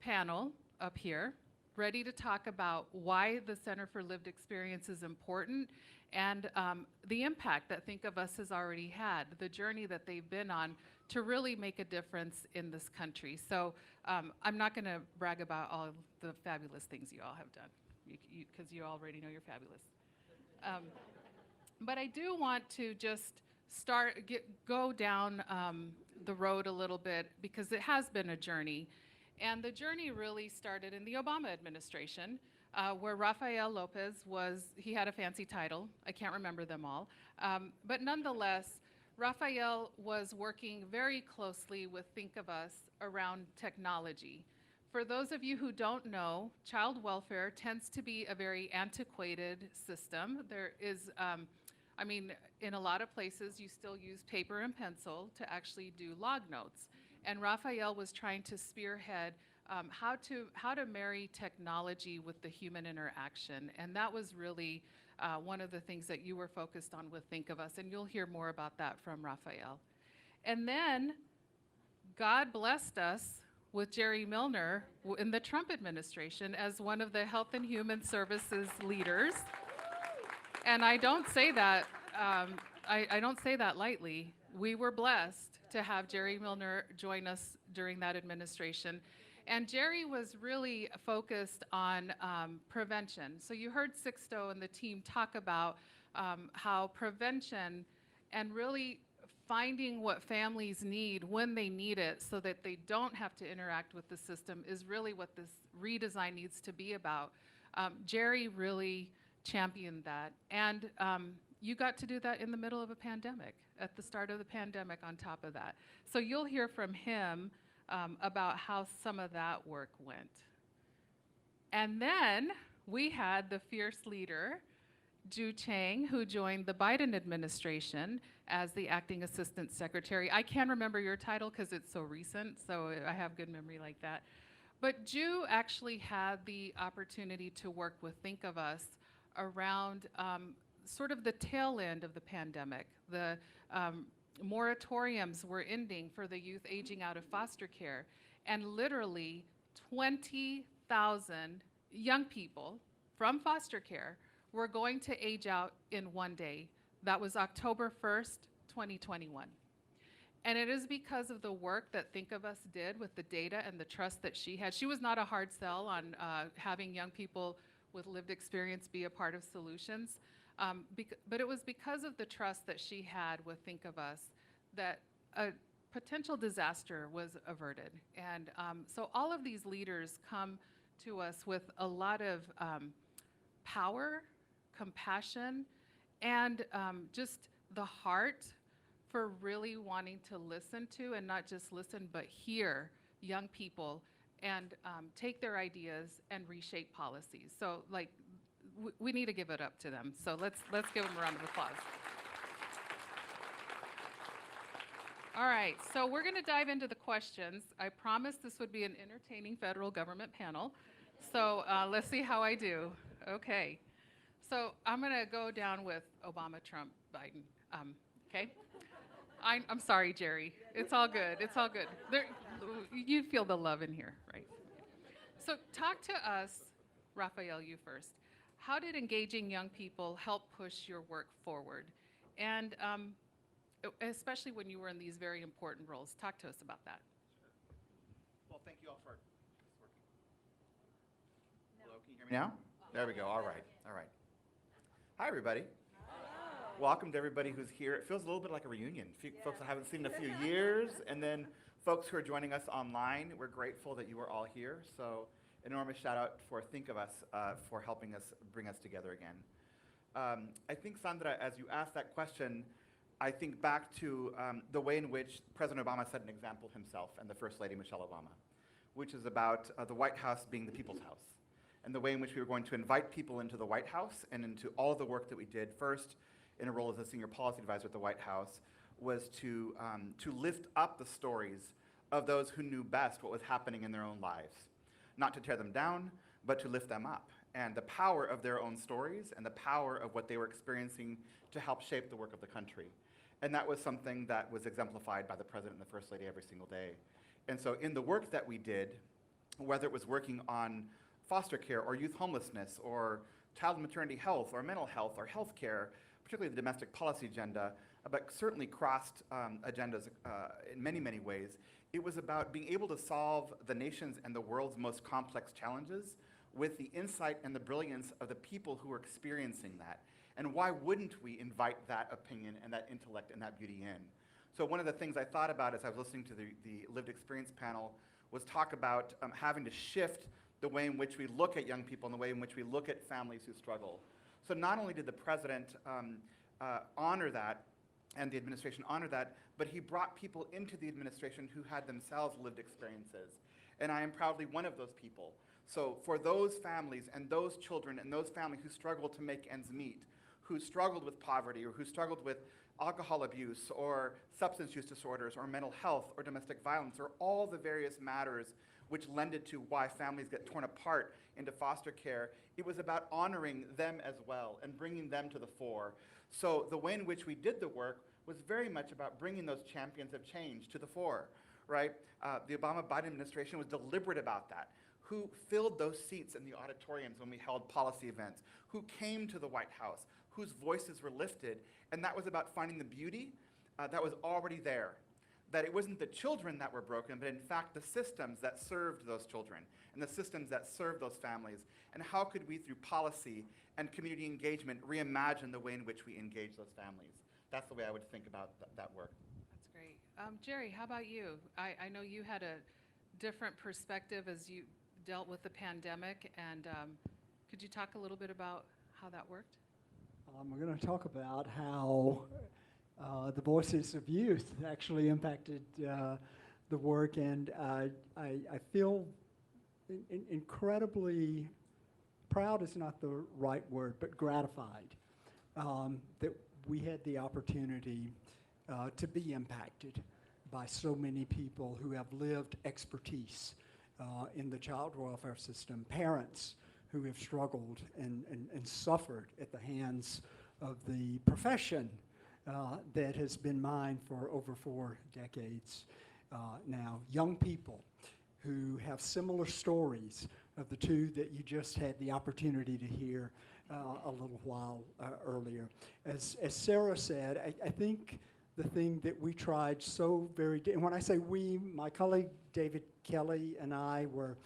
panel up here ready to talk about why the Center for Lived Experience is important and the impact that Think of Us has already had, the journey that they've been on to really make a difference in this country. So I'm not going to brag about all the fabulous things you all have done, because you already know you're fabulous. But I do want to just go down the road a little bit, because it has been a journey. And the journey really started in the Obama administration, where Rafael Lopez he had a fancy title. I can't remember them all. But nonetheless, Rafael was working very closely with Think of Us around technology. For those of you who don't know, child welfare tends to be a very antiquated system. There is, I mean, in a lot of places, you still use paper and pencil to actually do log notes. And Rafael was trying to spearhead how to marry technology with the human interaction. And that was really one of the things that you were focused on with Think of Us. And you'll hear more about that from Rafael. And then God blessed us with Jerry Milner in the Trump administration as one of the Health and Human Services leaders. And I don't say that I don't say that lightly. We were blessed to have Jerry Milner join us during that administration. And Jerry was really focused on prevention. So you heard Sixto and the team talk about how prevention and really finding what families need when they need it so that they don't have to interact with the system is really what this redesign needs to be about. Jerry really championed that. And you got to do that in the middle of a pandemic, at the start of the pandemic on top of that. So you'll hear from him about how some of that work went. And then we had the fierce leader, Ju Chang, who joined the Biden administration as the acting assistant secretary. I can't remember your title because it's so recent, so I have good memory like that. But Ju actually had the opportunity to work with Think of Us around sort of the tail end of the pandemic. The moratoriums were ending for the youth aging out of foster care, and literally 20,000 young people from foster care were going to age out in one day. That was October 1st, 2021. And it is because of the work that Think of Us did with the data and the trust that she had. She was not a hard sell on having young people with lived experience be a part of solutions. But it was because of the trust that she had with Think of Us that a potential disaster was averted. And so all of these leaders come to us with a lot of power, compassion, and just the heart for really wanting to listen to, and not just listen, but hear young people and take their ideas and reshape policies. So like, we need to give it up to them. So let's give them a round of applause. All right, so we're gonna dive into the questions. I promised this would be an entertaining federal government panel. So let's see how I do. Okay, so I'm gonna go down with Obama, Trump, Biden, okay? I'm sorry, Jerry. It's all good, it's all good. You feel the love in here, right? So talk to us, Raphael, you first. How did engaging young people help push your work forward? And especially when you were in these very important roles. Talk to us about that.
Well, thank you all for... Hello, can you hear me now? There we go, all right, all right. Hi, everybody. Welcome to everybody who's here. It feels a little bit like a reunion. Folks I haven't seen in a few years, and then folks who are joining us online. We're grateful that you are all here. So enormous shout out for Think of Us for helping us bring us together again. I think, Sandra, as you asked that question, I think back to the way in which President Obama set an example himself and the First Lady Michelle Obama, which is about the White House being the people's house, and the way in which we were going to invite people into the White House and into all the work that we did. First, in a role as a senior policy advisor at the White House, was to lift up the stories of those who knew best what was happening in their own lives. Not to tear them down, but to lift them up. And the power of their own stories and the power of what they were experiencing to help shape the work of the country. And that was something that was exemplified by the President and the First Lady every single day. And so in the work that we did, whether it was working on foster care or youth homelessness or child and maternity health or mental health or health care, particularly the domestic policy agenda, but certainly crossed agendas in many, many ways. It was about being able to solve the nation's and the world's most complex challenges with the insight and the brilliance of the people who are experiencing that. And why wouldn't we invite that opinion and that intellect and that beauty in? So one of the things I thought about as I was listening to the lived experience panel was talk about having to shift the way in which we look at young people and the way in which we look at families who struggle. So not only did the President honor that, and the administration honored that, but he brought people into the administration who had themselves lived experiences. And I am proudly one of those people. So for those families and those children and those families who struggled to make ends meet, who struggled with poverty or who struggled with alcohol abuse or substance use disorders or mental health or domestic violence or all the various matters which lended to why families get torn apart into foster care, it was about honoring them as well and bringing them to the fore. So the way in which we did the work was very much about bringing those champions of change to the fore, right? The Obama-Biden administration was deliberate about that. Who filled those seats in the auditoriums when we held policy events? Who came to the White House? whose voices were lifted, and that was about finding the beauty that was already there. That it wasn't the children that were broken, but in fact the systems that served those children and the systems that served those families. And how could we, through policy and community engagement, reimagine the way in which we engage those families? That's the way I would think about that work.
That's great. Jerry, how about you? I know you had a different perspective as you dealt with the pandemic, and could you talk a little bit about how that worked?
We're going to talk about how the voices of youth actually impacted the work, and I feel incredibly proud is not the right word, but gratified that we had the opportunity to be impacted by so many people who have lived expertise in the child welfare system, parents who have struggled and suffered at the hands of the profession that has been mine for over 4 decades now. Young people who have similar stories of the two that you just had the opportunity to hear a little while earlier. As Sarah said, I think the thing that we tried so very, and when I say we, my colleague David Kelly and I were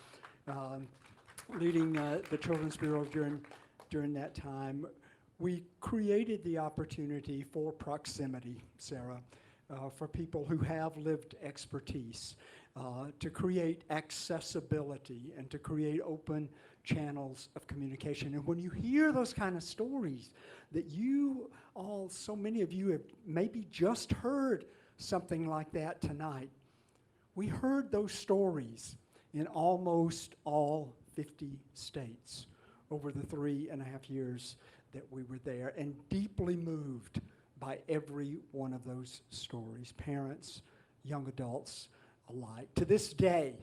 leading the Children's Bureau during that time. We created the opportunity for proximity, Sarah, for people who have lived expertise, to create accessibility and to create open channels of communication. And when you hear those kind of stories that you all, so many of you have maybe just heard something like that tonight, we heard those stories in almost all 50 states over the 3.5 years that we were there, and deeply moved by every one of those stories, parents, young adults alike. To this day,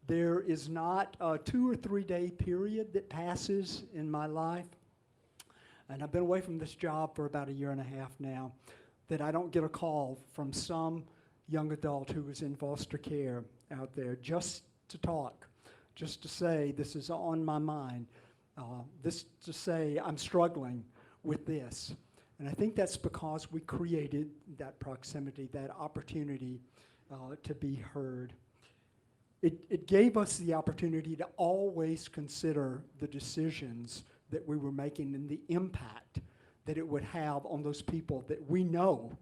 there is not a 2 or 3 day period that passes in my life, and I've been away from this job for about 1.5 years now, that I don't get a call from some young adult who is in foster care out there just to talk, just to say, this is on my mind, this to say, I'm struggling with this. And I think that's because we created that proximity, that opportunity to be heard. It gave us the opportunity to always consider the decisions that we were making and the impact that it would have on those people that we know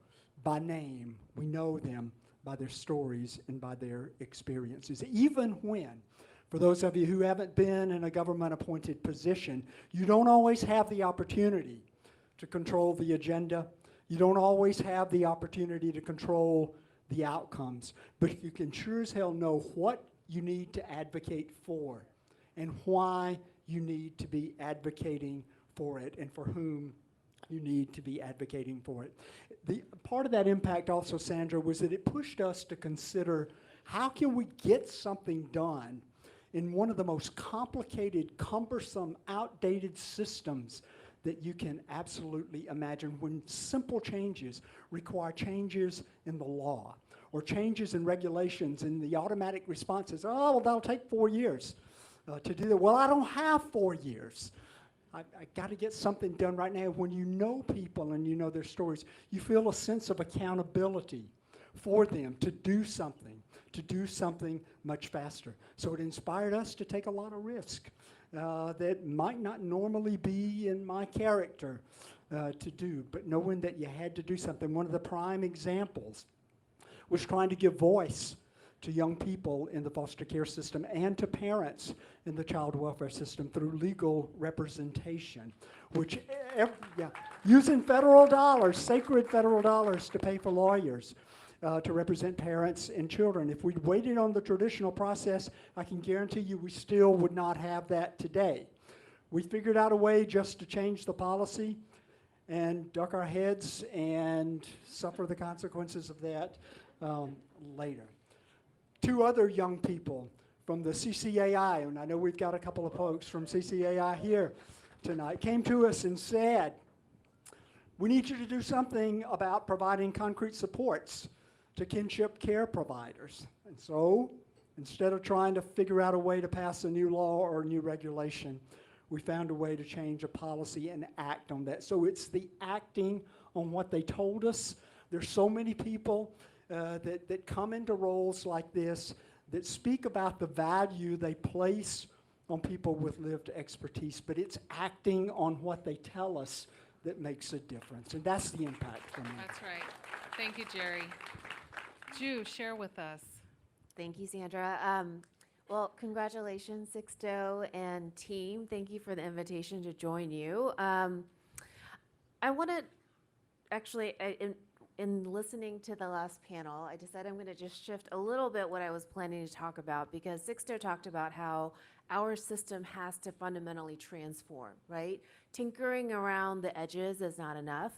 by name. We know them by their stories and by their experiences. Even when, for those of you who haven't been in a government-appointed position, you don't always have the opportunity to control the agenda. You don't always have the opportunity to control the outcomes, but you can sure as hell know what you need to advocate for and why you need to be advocating for it and for whom you need to be advocating for it. The part of that impact also, Sandra, was that it pushed us to consider how can we get something done in one of the most complicated, cumbersome, outdated systems that you can absolutely imagine, when simple changes require changes in the law or changes in regulations, and the automatic response is, oh, well, that'll take 4 years to do that. Well, I don't have 4 years. I got to get something done right now. When you know people and you know their stories, you feel a sense of accountability for them to do something much faster. So it inspired us to take a lot of risk that might not normally be in my character to do, but knowing that you had to do something. One of the prime examples was trying to give voice to young people in the foster care system and to parents in the child welfare system through legal representation, which, using federal dollars, sacred federal dollars, to pay for lawyers to represent parents and children. If we'd waited on the traditional process, I can guarantee you we still would not have that today. We figured out a way just to change the policy and duck our heads and suffer the consequences of that later. 2 other young people from the CCAI, and I know we've got a couple of folks from CCAI here tonight, came to us and said, we need you to do something about providing concrete supports to kinship care providers. And so, instead of trying to figure out a way to pass a new law or a new regulation, we found a way to change a policy and act on that. So it's the acting on what they told us. There's so many people that come into roles like this that speak about the value they place on people with lived expertise, but it's acting on what they tell us that makes a difference, and that's the impact for me.
That's right. Thank you, Jerry. Ju, share with us.
Thank you, Sandra. Well, congratulations, Sixto and team. Thank you for the invitation to join you. I want to actually, in listening to the last panel, I decided I'm going to just shift a little bit what I was planning to talk about, because Sixto talked about how our system has to fundamentally transform, right? Tinkering around the edges is not enough.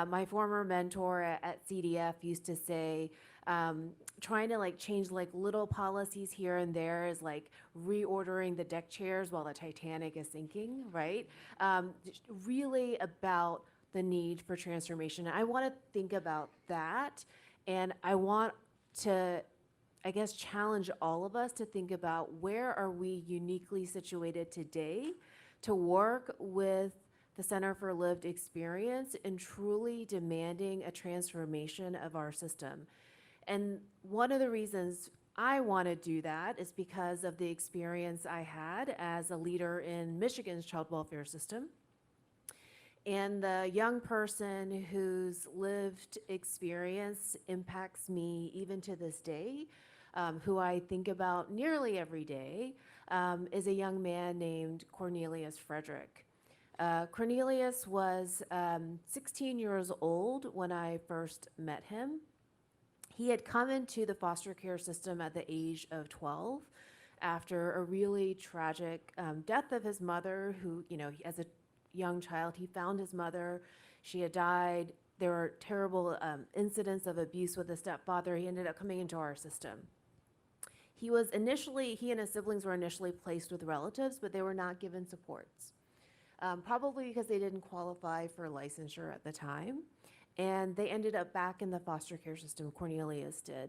My former mentor at CDF used to say, trying to like change like little policies here and there is like reordering the deck chairs while the Titanic is sinking, right? Really about the need for transformation. I want to think about that, and I want to, I guess, challenge all of us to think about where are we uniquely situated today to work with the Center for Lived Experience in truly demanding a transformation of our system. And one of the reasons I want to do that is because of the experience I had as a leader in Michigan's child welfare system. And the young person whose lived experience impacts me even to this day, who I think about nearly every day, is a young man named Cornelius Frederick. Cornelius was 16 years old when I first met him. He had come into the foster care system at the age of 12 after a really tragic death of his mother, who, you know, as a young child, he found his mother. She had died. There were terrible incidents of abuse with his stepfather. He ended up coming into our system. He and his siblings were initially placed with relatives, but they were not given supports, probably because they didn't qualify for licensure at the time. And they ended up back in the foster care system. Cornelius did.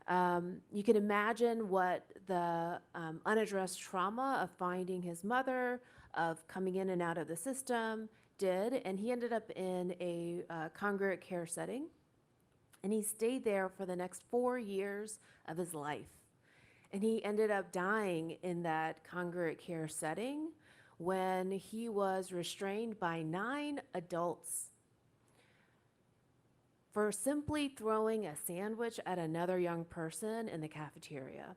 You can imagine what the unaddressed trauma of finding his mother, of coming in and out of the system did, and he ended up in a congregate care setting, and he stayed there for the next 4 years of his life. And he ended up dying in that congregate care setting when he was restrained by 9 adults for simply throwing a sandwich at another young person in the cafeteria.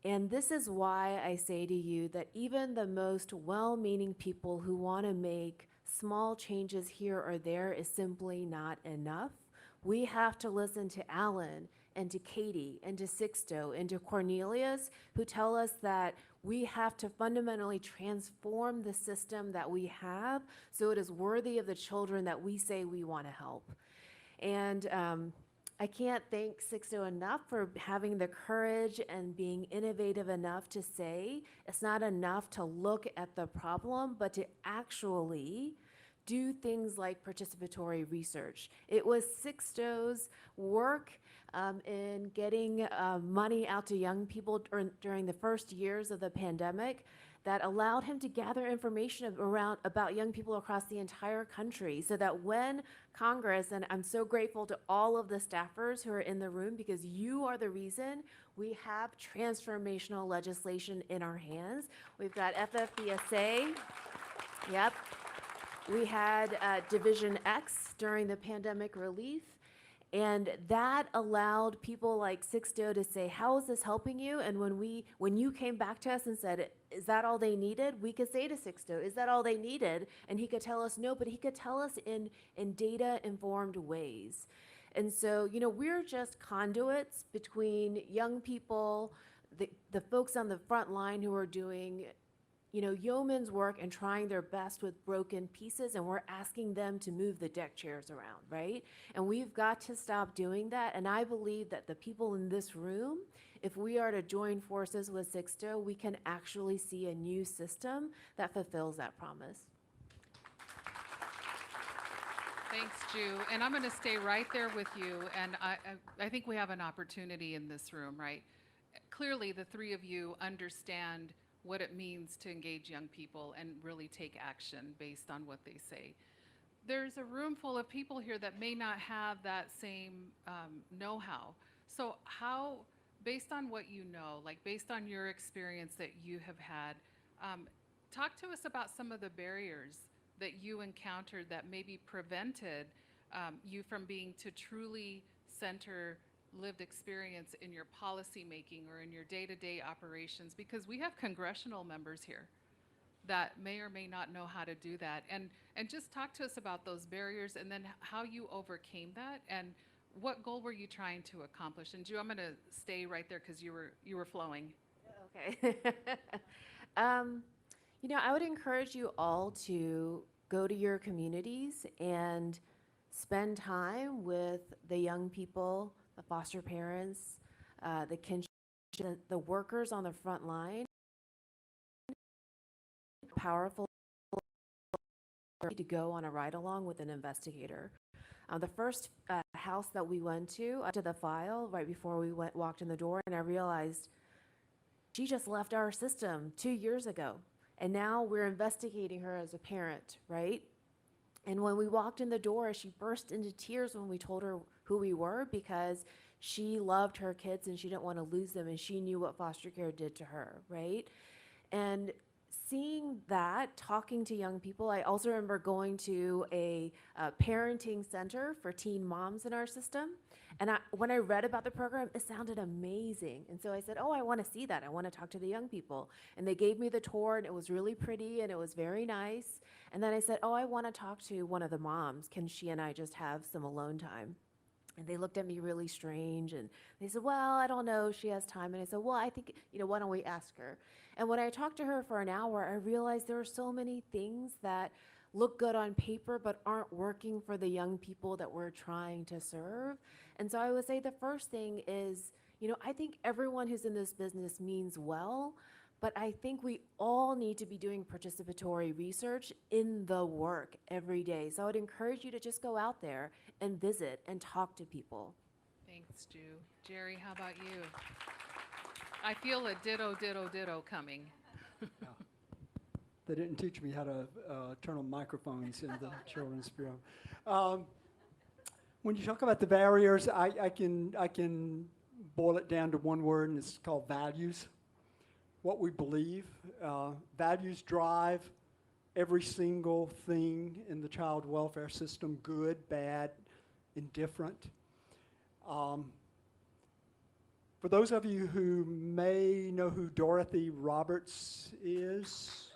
And this is why I say to you that even the most well-meaning people who want to make small changes here or there is simply not enough. We have to listen to Alan and to Katie and to Sixto and to Cornelius, who tell us that we have to fundamentally transform the system that we have so it is worthy of the children that we say we want to help. And I can't thank Sixto enough for having the courage and being innovative enough to say it's not enough to look at the problem, but to actually do things like participatory research. It was Sixto's work in getting money out to young people during the first years of the pandemic that allowed him to gather information about young people across the entire country, so that when Congress, and I'm so grateful to all of the staffers who are in the room, because you are the reason we have transformational legislation in our hands. We've got FFBSA, yep. We had Division X during the pandemic relief. And that allowed people like Sixto to say, how is this helping you? And when you came back to us and said, is that all they needed? We could say to Sixto, is that all they needed? And he could tell us no, but he could tell us in data-informed ways. And so, you know, we're just conduits between young people, the folks on the front line who are doing, you know, yeoman's work and trying their best with broken pieces, and we're asking them to move the deck chairs around, right? And we've got to stop doing that. And I believe that the people in this room, if we are to join forces with Sixto, we can actually see a new system that fulfills that promise.
Thanks, Ju. And I'm going to stay right there with you. And I think we have an opportunity in this room, right? Clearly, the three of you understand what it means to engage young people and really take action based on what they say. There's a room full of people here that may not have that same know-how. So how, based on what you know, like based on your experience that you have had, talk to us about some of the barriers that you encountered that maybe prevented you from being to truly center lived experience in your policy making or in your day-to-day operations, because we have congressional members here that may or may not know how to do that. And just talk to us about those barriers and then how you overcame that and what goal were you trying to accomplish? And Ju, I'm gonna stay right there because you were flowing.
Okay. You know, I would encourage you all to go to your communities and spend time with the young people, the foster parents, the kinship, the workers on the front line. Powerful to go on a ride along with an investigator. The first house that we went to the file right before we walked in the door, and I realized she just left our system 2 years ago, and now we're investigating her as a parent, right? And when we walked in the door, she burst into tears when we told her who we were, because she loved her kids and she didn't want to lose them, and she knew what foster care did to her, right? And seeing that, talking to young people, I also remember going to a parenting center for teen moms in our system. And when I read about the program, it sounded amazing. And so I said, oh, I want to see that. I want to talk to the young people. And they gave me the tour, and it was really pretty, and it was very nice. And then I said, oh, I want to talk to one of the moms. Can she and I just have some alone time? And they looked at me really strange, and they said, well, I don't know, she has time. And I said, well, I think, why don't we ask her? And when I talked to her for an hour, I realized there are so many things that look good on paper but aren't working for the young people that we're trying to serve. And so I would say the first thing is, I think everyone who's in this business means well, but I think we all need to be doing participatory research in the work every day. So I would encourage you to just go out there and visit and talk to people.
Thanks, Ju. Jerry, how about you? I feel a ditto, ditto, ditto coming.
They didn't teach me how to turn on microphones in the Children's Bureau. When you talk about the barriers, I can boil it down to one word, and it's called values. What we believe. Values drive every single thing in the child welfare system, good, bad, indifferent. For those of you who may know who Dorothy Roberts is,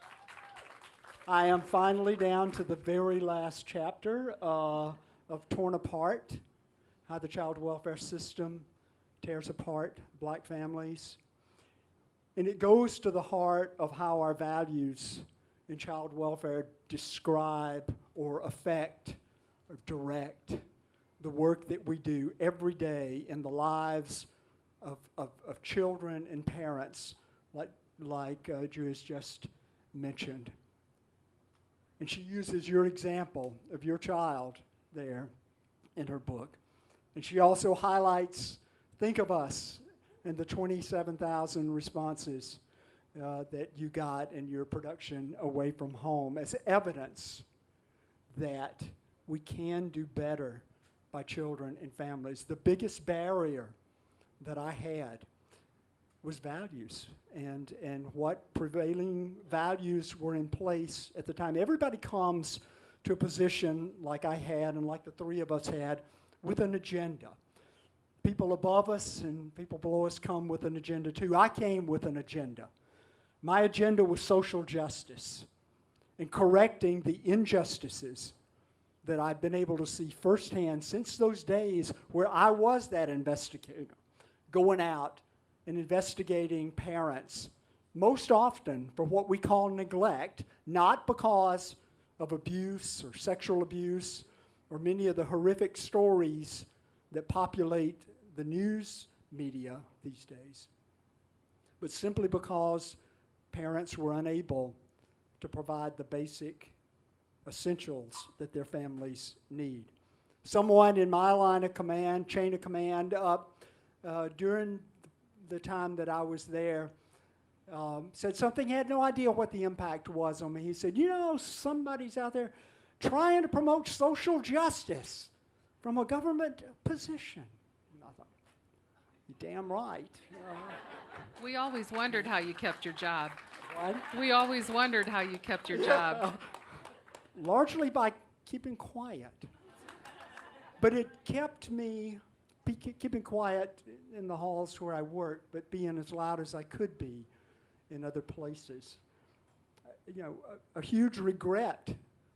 I am finally down to the very last chapter of Torn Apart, how the child welfare system tears apart Black families. And it goes to the heart of how our values in child welfare describe or affect or direct the work that we do every day in the lives of children and parents, like Ju has just mentioned. And she uses your example of your child there in her book. And she also highlights, think of us, and the 27,000 responses that you got in your production away from home as evidence that we can do better by children and families. The biggest barrier that I had was values and what prevailing values were in place at the time. Everybody comes to a position like I had and like the three of us had with an agenda. People above us and people below us come with an agenda too. I came with an agenda. My agenda was social justice and correcting the injustices that I've been able to see firsthand since those days where I was that investigator, going out and investigating parents, most often for what we call neglect, not because of abuse or sexual abuse or many of the horrific stories that populate the news media these days, but simply because parents were unable to provide the basic essentials that their families need. Someone in my line of command, chain of command up, during the time that I was there, said something, he had no idea what the impact was on me. He said, you know, somebody's out there trying to promote social justice from a government position. And I thought, you're damn right.
We always wondered how you kept your job.
What?
We always wondered how you kept your job.
Largely by keeping quiet. But it kept me keeping quiet in the halls where I worked, but being as loud as I could be in other places. You know, a huge regret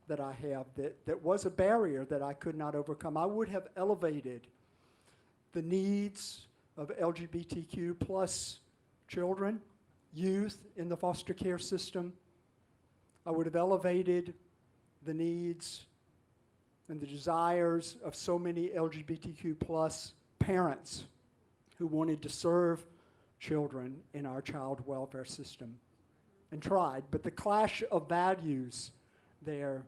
that I have that was a barrier that I could not overcome. I would have elevated the needs of LGBTQ plus children, youth in the foster care system. I would have elevated the needs and the desires of so many LGBTQ plus parents who wanted to serve children in our child welfare system and tried. But the clash of values there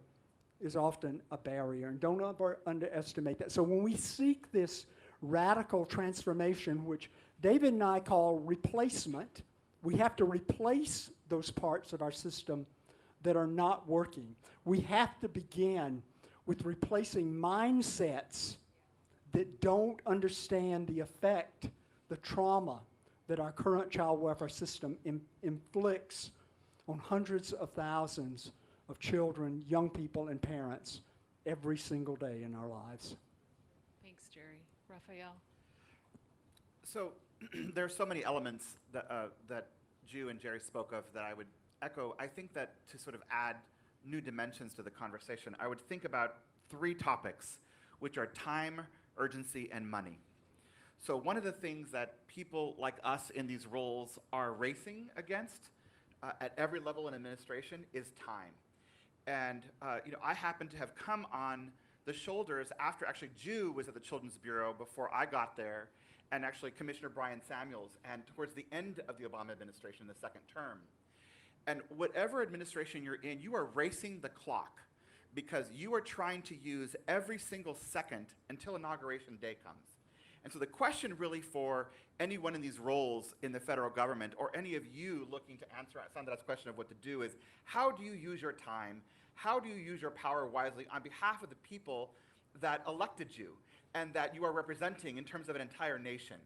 is often a barrier, and don't ever underestimate that. So when we seek this radical transformation, which David and I call replacement, we have to replace those parts of our system that are not working. We have to begin with replacing mindsets that don't understand the effect, the trauma that our current child welfare system inflicts on hundreds of thousands of children, young people, and parents every single day in our lives.
Thanks, Jerry. Raphael.
So there are so many elements that Ju and Jerry spoke of that I would echo. I think that to sort of add new dimensions to the conversation, I would think about three topics, which are time, urgency, and money. So one of the things that people like us in these roles are racing against at every level in administration is time. And you know, I happen to have come on the shoulders after actually Ju was at the Children's Bureau before I got there, and actually Commissioner Brian Samuels, and towards the end of the Obama administration, the second term. And whatever administration you're in, you are racing the clock because you are trying to use every single second until Inauguration Day comes. And so the question really for anyone in these roles in the federal government, or any of you looking to answer Sandra's question of what to do, is how do you use your time? How do you use your power wisely on behalf of the people that elected you and that you are representing in terms of an entire nation?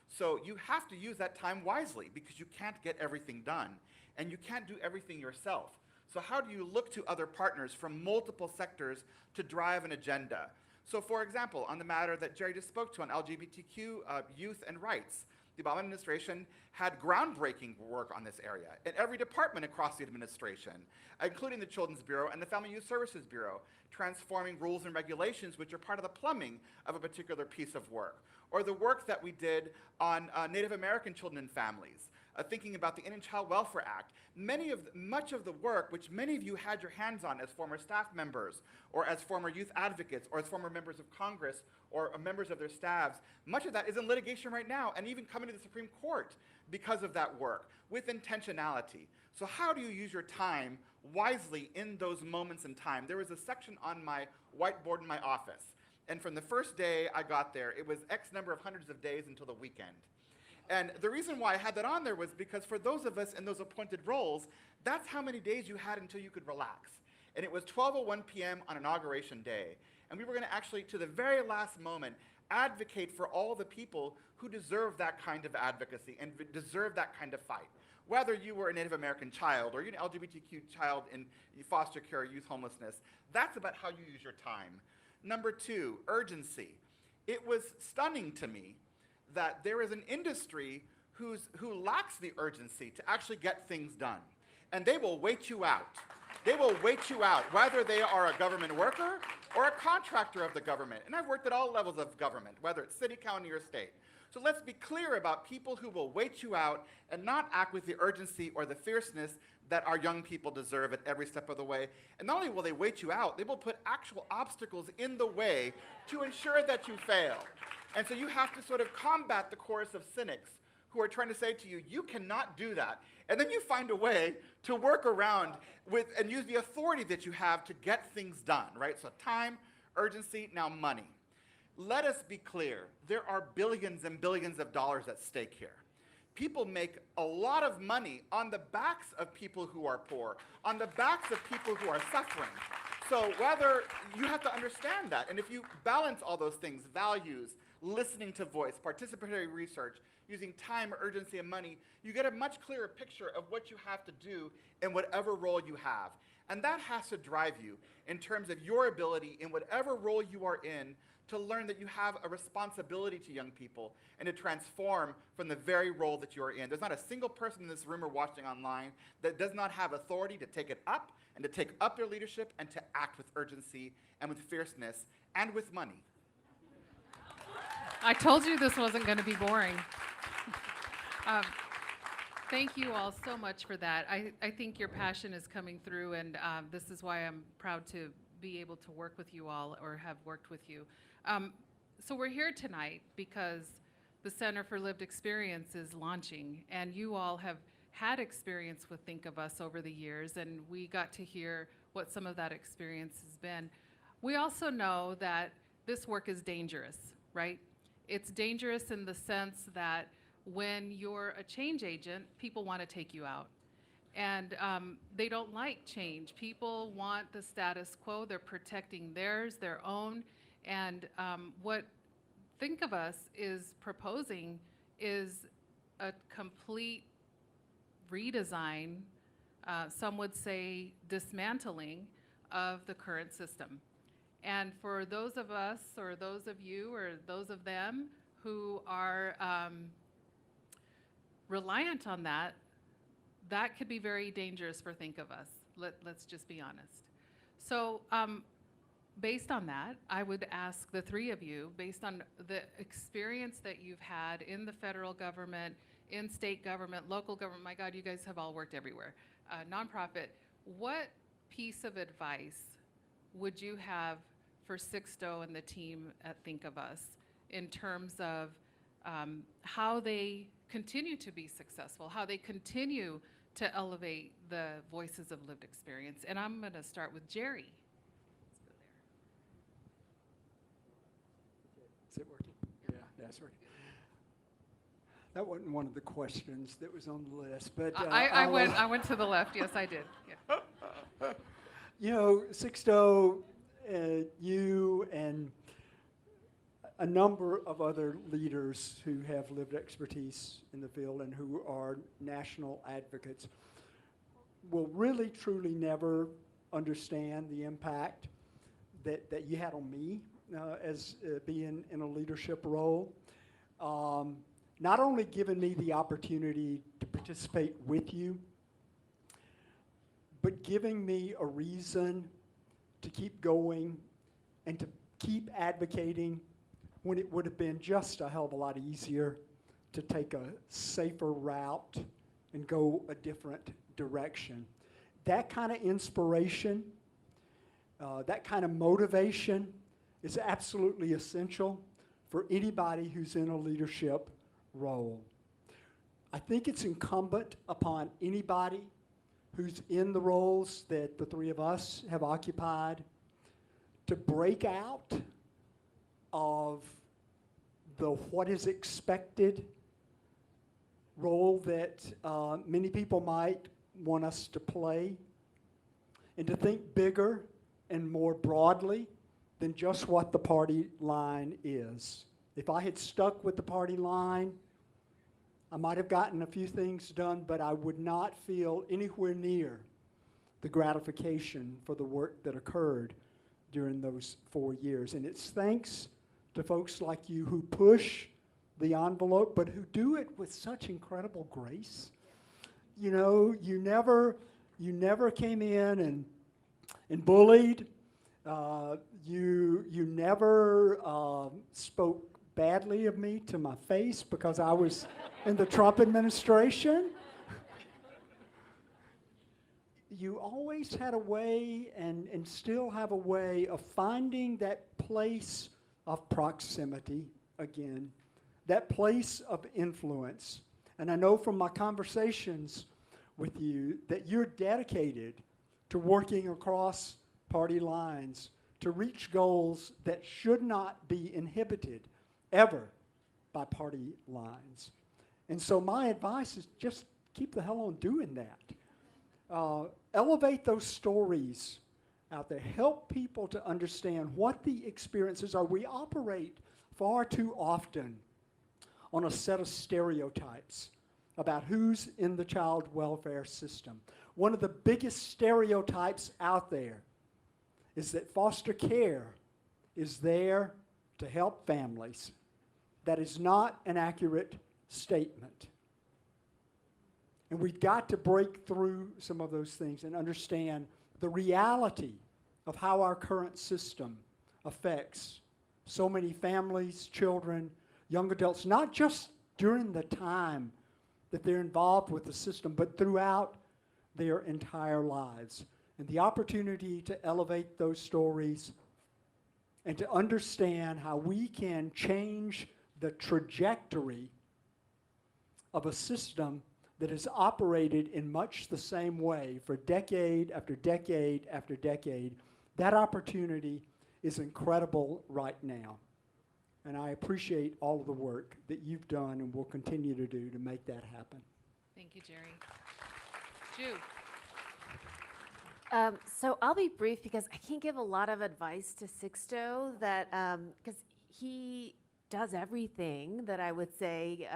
So you have to use that time wisely because you can't get everything done and you can't do everything yourself. So how do you look to other partners from multiple sectors to drive an agenda? So for example, on the matter that Jerry just spoke to on LGBTQ youth and rights, the Obama administration had groundbreaking work on this area in every department across the administration, including the Children's Bureau and the Family Youth Services Bureau, transforming rules and regulations which are part of the plumbing of a particular piece of work. Or the work that we did on Native American children and families, thinking about the Indian Child Welfare Act. Much of the work which many of you had your hands on as former staff members, or as former youth advocates, or as former members of Congress, or members of their staffs, much of that is in litigation right now and even coming to the Supreme Court because of that work, with intentionality. So how do you use your time wisely in those moments in time? There was a section on my whiteboard in my office, and from the first day I got there, it was X number of hundreds of days until the weekend. And the reason why I had that on there was because for those of us in those appointed roles, that's how many days you had until you could relax. And it was 12:01 p.m. on Inauguration Day. And we were going to actually, to the very last moment, advocate for all the people who deserve that kind of advocacy and deserve that kind of fight. Whether you were a Native American child or you're an LGBTQ child in foster care or youth homelessness, that's about how you use your time. Number two, urgency. It was stunning to me that there is an industry who lacks the urgency to actually get things done. And they will wait you out. They will wait you out, whether they are a government worker or a contractor of the government. And I've worked at all levels of government, whether it's city, county, or state. So let's be clear about people who will wait you out and not act with the urgency or the fierceness that our young people deserve at every step of the way. And not only will they wait you out, they will put actual obstacles in the way to ensure that you fail. And so you have to sort of combat the chorus of cynics who are trying to say to you, you cannot do that. And then you find a way to work around with and use the authority that you have to get things done, right? So time, urgency, now money. Let us be clear, there are billions and billions of dollars at stake here. People make a lot of money on the backs of people who are poor, on the backs of people who are suffering. So whether you have to understand that, and if you balance all those things, values, listening to voice, participatory research, using time, urgency, and money, you get a much clearer picture of what you have to do in whatever role you have. And that has to drive you in terms of your ability in whatever role you are in to learn that you have a responsibility to young people and to transform from the very role that you are in. There's not a single person in this room or watching online that does not have authority to take it up and to take up their leadership and to act with urgency and with fierceness and with money.
I told you this wasn't going to be boring. Thank you all so much for that. I think your passion is coming through, and this is why I'm proud to be able to work with you all or have worked with you. So we're here tonight because the Center for Lived Experience is launching, and you all have had experience with Think of Us over the years, and we got to hear what some of that experience has been. We also know that this work is dangerous, right? It's dangerous in the sense that when you're a change agent, people want to take you out. And they don't like change. People want the status quo. They're protecting theirs, their own. And what Think of Us is proposing is a complete redesign, some would say dismantling, of the current system. And for those of us, or those of you, or those of them who are reliant on that, that could be very dangerous for Think of Us. Let's just be honest. So based on that, I would ask the three of you, based on the experience that you've had in the federal government, in state government, local government, my God, you guys have all worked everywhere, nonprofit, what piece of advice would you have for Sixto and the team at Think of Us in terms of how they continue to be successful, how they continue to elevate the voices of lived experience? And I'm going to start with Jerry.
Is it working? Yeah, it's working. That wasn't one of the questions that was on the list, but
I went to the left. Yes, I did. Yeah.
You know, Sixto, you and a number of other leaders who have lived expertise in the field and who are national advocates will really, truly never understand the impact that you had on me as being in a leadership role. Not only giving me the opportunity to participate with you, but giving me a reason to keep going and to keep advocating when it would have been just a hell of a lot easier to take a safer route and go a different direction. That kind of inspiration, that kind of motivation is absolutely essential for anybody who's in a leadership role. I think it's incumbent upon anybody who's in the roles that the three of us have occupied to break out of the what is expected role that many people might want us to play, and to think bigger and more broadly than just what the party line is. If I had stuck with the party line, I might have gotten a few things done, but I would not feel anywhere near the gratification for the work that occurred during those 4 years. And it's thanks to folks like you who push the envelope, but who do it with such incredible grace. You know, you never came in and bullied. You never spoke badly of me to my face because I was in the Trump administration. You always had a way and still have a way of finding that place of proximity again, that place of influence. And I know from my conversations with you that you're dedicated to working across party lines to reach goals that should not be inhibited ever by party lines. And so my advice is just keep the hell on doing that. Elevate those stories out there. Help people to understand what the experiences are. We operate far too often on a set of stereotypes about who's in the child welfare system. One of the biggest stereotypes out there is that foster care is there to help families. That is not an accurate statement. And we've got to break through some of those things and understand the reality of how our current system affects so many families, children, young adults, not just during the time that they're involved with the system, but throughout their entire lives. And the opportunity to elevate those stories and to understand how we can change the trajectory of a system that has operated in much the same way for decade after decade after decade, that opportunity is incredible right now. And I appreciate all of the work that you've done and will continue to do to make that happen.
Thank you, Jerry. Ju.
So I'll be brief because I can't give a lot of advice to Sixto that, because he does everything that I would say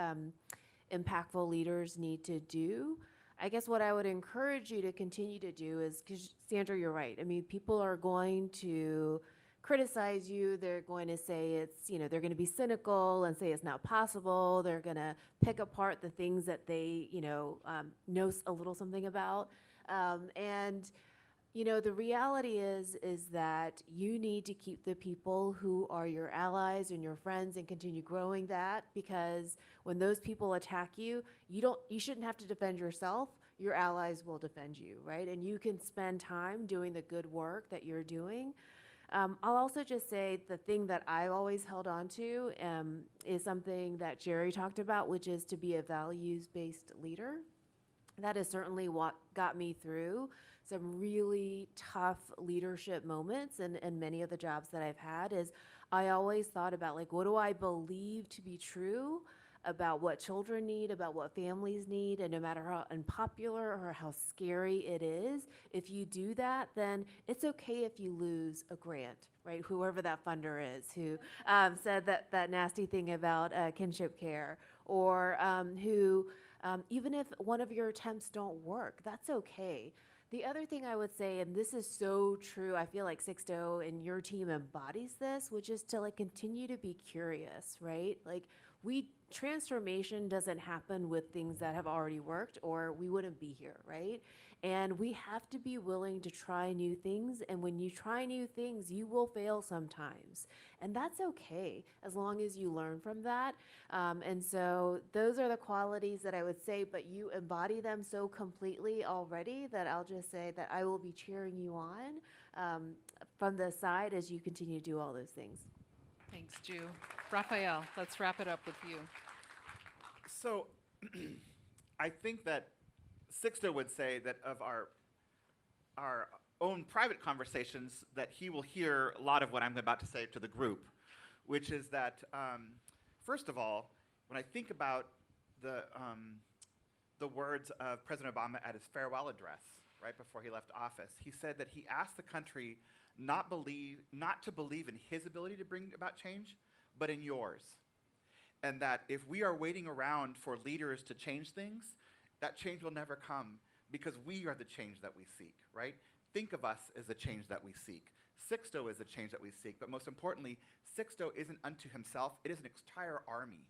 impactful leaders need to do. I guess what I would encourage you to continue to do is, because Sandra, you're right. I mean, people are going to criticize you. They're going to say it's, you know, they're going to be cynical and say it's not possible. They're going to pick apart the things that they, you know a little something about. And you know, the reality is that you need to keep the people who are your allies and your friends and continue growing that, because when those people attack you, you shouldn't have to defend yourself. Your allies will defend you, right? And you can spend time doing the good work that you're doing. I'll also just say the thing that I've always held on to is something that Jerry talked about, which is to be a values-based leader. That is certainly what got me through some really tough leadership moments and many of the jobs that I've had. Is I always thought about, like, what do I believe to be true about what children need, about what families need, and no matter how unpopular or how scary it is, if you do that, then it's okay if you lose a grant, right? Whoever that funder is who said that nasty thing about kinship care, or who, even if one of your attempts don't work, that's okay. The other thing I would say, and this is so true, I feel like Sixto and your team embodies this, which is to like continue to be curious, right? Like transformation doesn't happen with things that have already worked, or we wouldn't be here, right? And we have to be willing to try new things. And when you try new things, you will fail sometimes. And that's okay, as long as you learn from that. And so those are the qualities that I would say, but you embody them so completely already that I'll just say that I will be cheering you on from the side as you continue to do all those things.
Thanks, Ju. Raphael, let's wrap it up with you.
So I think that Sixto would say that of our own private conversations, that he will hear a lot of what I'm about to say to the group, which is that, first of all, when I think about the words of President Obama at his farewell address right before he left office, he said that he asked the country not to believe in his ability to bring about change, but in yours. And that if we are waiting around for leaders to change things, that change will never come, because we are the change that we seek, right? Think of us as the change that we seek. Sixto is the change that we seek, but most importantly, Sixto isn't unto himself. It is an entire army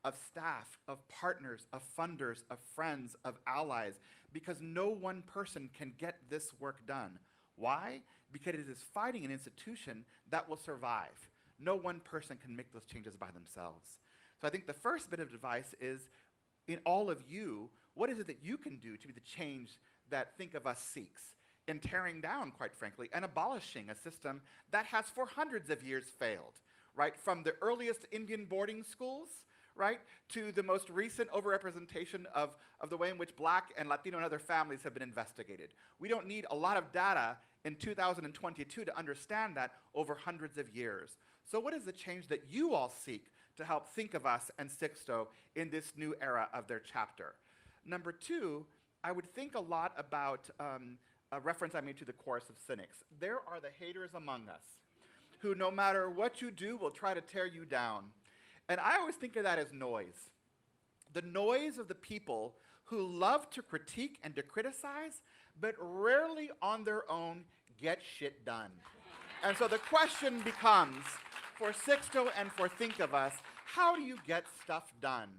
of staff, of partners, of funders, of friends, of allies, because no one person can get this work done. Why? Because it is fighting an institution that will survive. No one person can make those changes by themselves. So I think the first bit of advice is, in all of you, what is it that you can do to be the change that Think of Us seeks, in tearing down, quite frankly, and abolishing a system that has for hundreds of years failed, right? From the earliest Indian boarding schools, right, to the most recent overrepresentation of the way in which Black and Latino and other families have been investigated. We don't need a lot of data in 2022 to understand that over hundreds of years. So what is the change that you all seek to help think of us and Sixto in this new era of their chapter. Number two, I would think a lot about a reference I made to the chorus of cynics. There are the haters among us who, no matter what you do, will try to tear you down. And I always think of that as noise. The noise of the people who love to critique and to criticize, but rarely on their own get shit done. And so the question becomes, for Sixto and for Think of Us, how do you get stuff done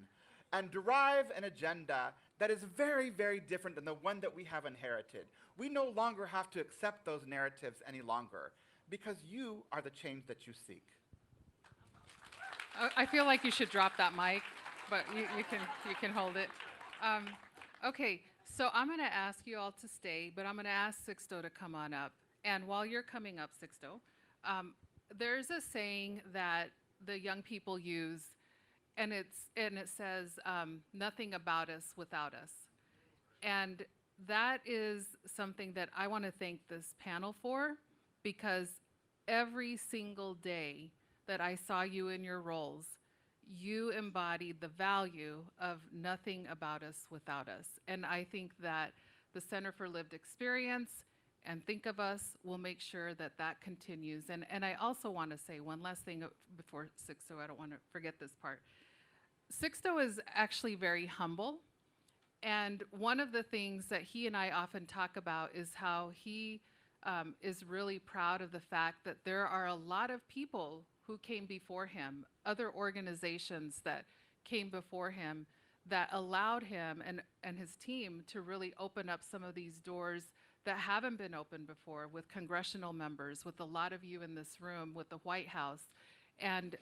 and derive an agenda that is very, very different than the one that we have inherited? We no longer have to accept those narratives any longer because you are the change that you seek.
I feel like you should drop that mic, but you can hold it. Okay, so I'm going to ask you all to stay, but I'm going to ask Sixto to come on up. And while you're coming up, Sixto, there's a saying that the young people use, and it says, nothing about us without us. And that is something that I want to thank this panel for, because every single day that I saw you in your roles, you embodied the value of nothing about us without us. And I think that the Center for Lived Experience and Think of Us will make sure that that continues. And I also want to say one last thing before Sixto, I don't want to forget this part. Sixto is actually very humble. And one of the things that he and I often talk about is how he is really proud of the fact that there are a lot of people who came before him, other organizations that came before him that allowed him and his team to really open up some of these doors that haven't been opened before, with congressional members, with a lot of you in this room, with the White House. And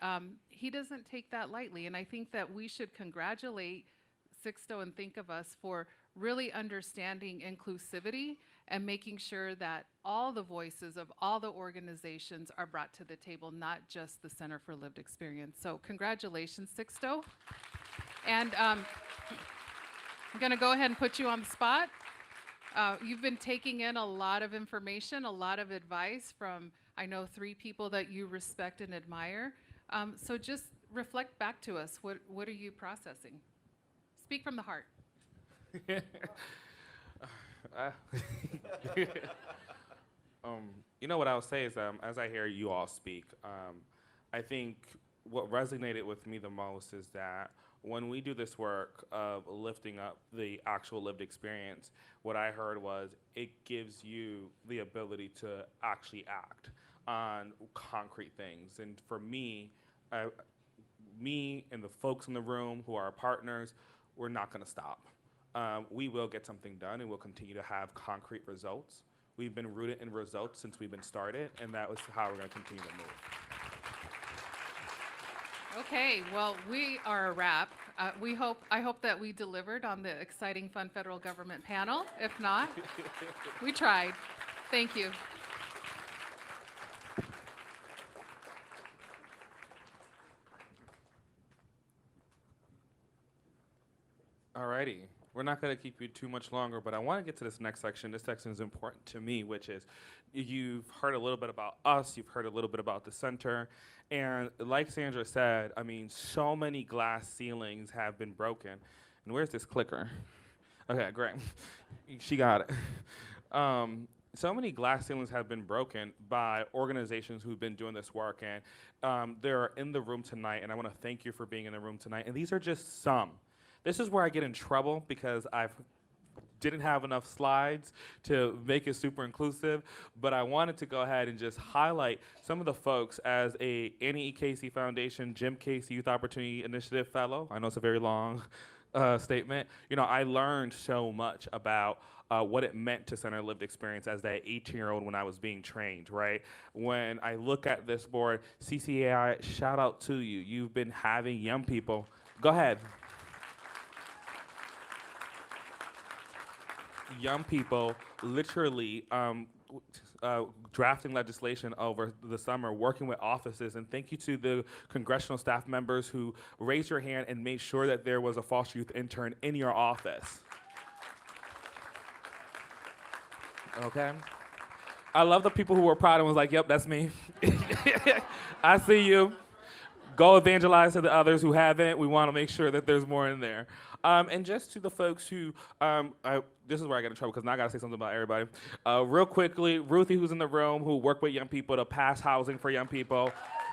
he doesn't take that lightly. And I think that we should congratulate Sixto and Think of Us for really understanding inclusivity and making sure that all the voices of all the organizations are brought to the table, not just the Center for Lived Experience. So congratulations, Sixto. And I'm gonna go ahead and put you on the spot. You've been taking in a lot of information, a lot of advice from, I know, 3 people that you respect and admire. So just reflect back to us. What are you processing? Speak from the heart.
You know what I would say is, as I hear you all speak, I think what resonated with me the most is that when we do this work of lifting up the actual lived experience, what I heard was it gives you the ability to actually act on concrete things. And for me, me and the folks in the room who are our partners, we're not going to stop. We will get something done, and we'll continue to have concrete results. We've been rooted in results since we've been started, and that was how we're going to continue to move.
Okay, well, we are a wrap. I hope that we delivered on the exciting, fun federal government panel. If not, we tried. Thank you.
Alrighty, we're not going to keep you too much longer, but I want to get to this next section. This section is important to me, which is you've heard a little bit about us, you've heard a little bit about the center, and like Sandra said, I mean, so many glass ceilings have been broken. And where's this clicker? Okay, great. She got it. So many glass ceilings have been broken by organizations who've been doing this work, and they're in the room tonight, and I want to thank you for being in the room tonight. And these are just some. This is where I get in trouble because I didn't have enough slides to make it super inclusive, but I wanted to go ahead and just highlight some of the folks as a Annie E. Casey Foundation, Jim Casey Youth Opportunity Initiative Fellow. I know it's a very long statement. You know, I learned so much about what it meant to center lived experience as that 18-year-old when I was being trained, right? When I look at this board, CCAI, shout out to you. You've been having young people, go ahead. Young people literally drafting legislation over the summer, working with offices, and thank you to the congressional staff members who raised your hand and made sure that there was a foster youth intern in your office. Okay. I love the people who were proud and was like, yep, that's me. I see you. Go evangelize to the others who haven't. We want to make sure that there's more in there. And just to the folks who, this is where I get in trouble because now I got to say something about everybody. Real quickly, Ruthie, who's in the room, who worked with young people to pass housing for young people,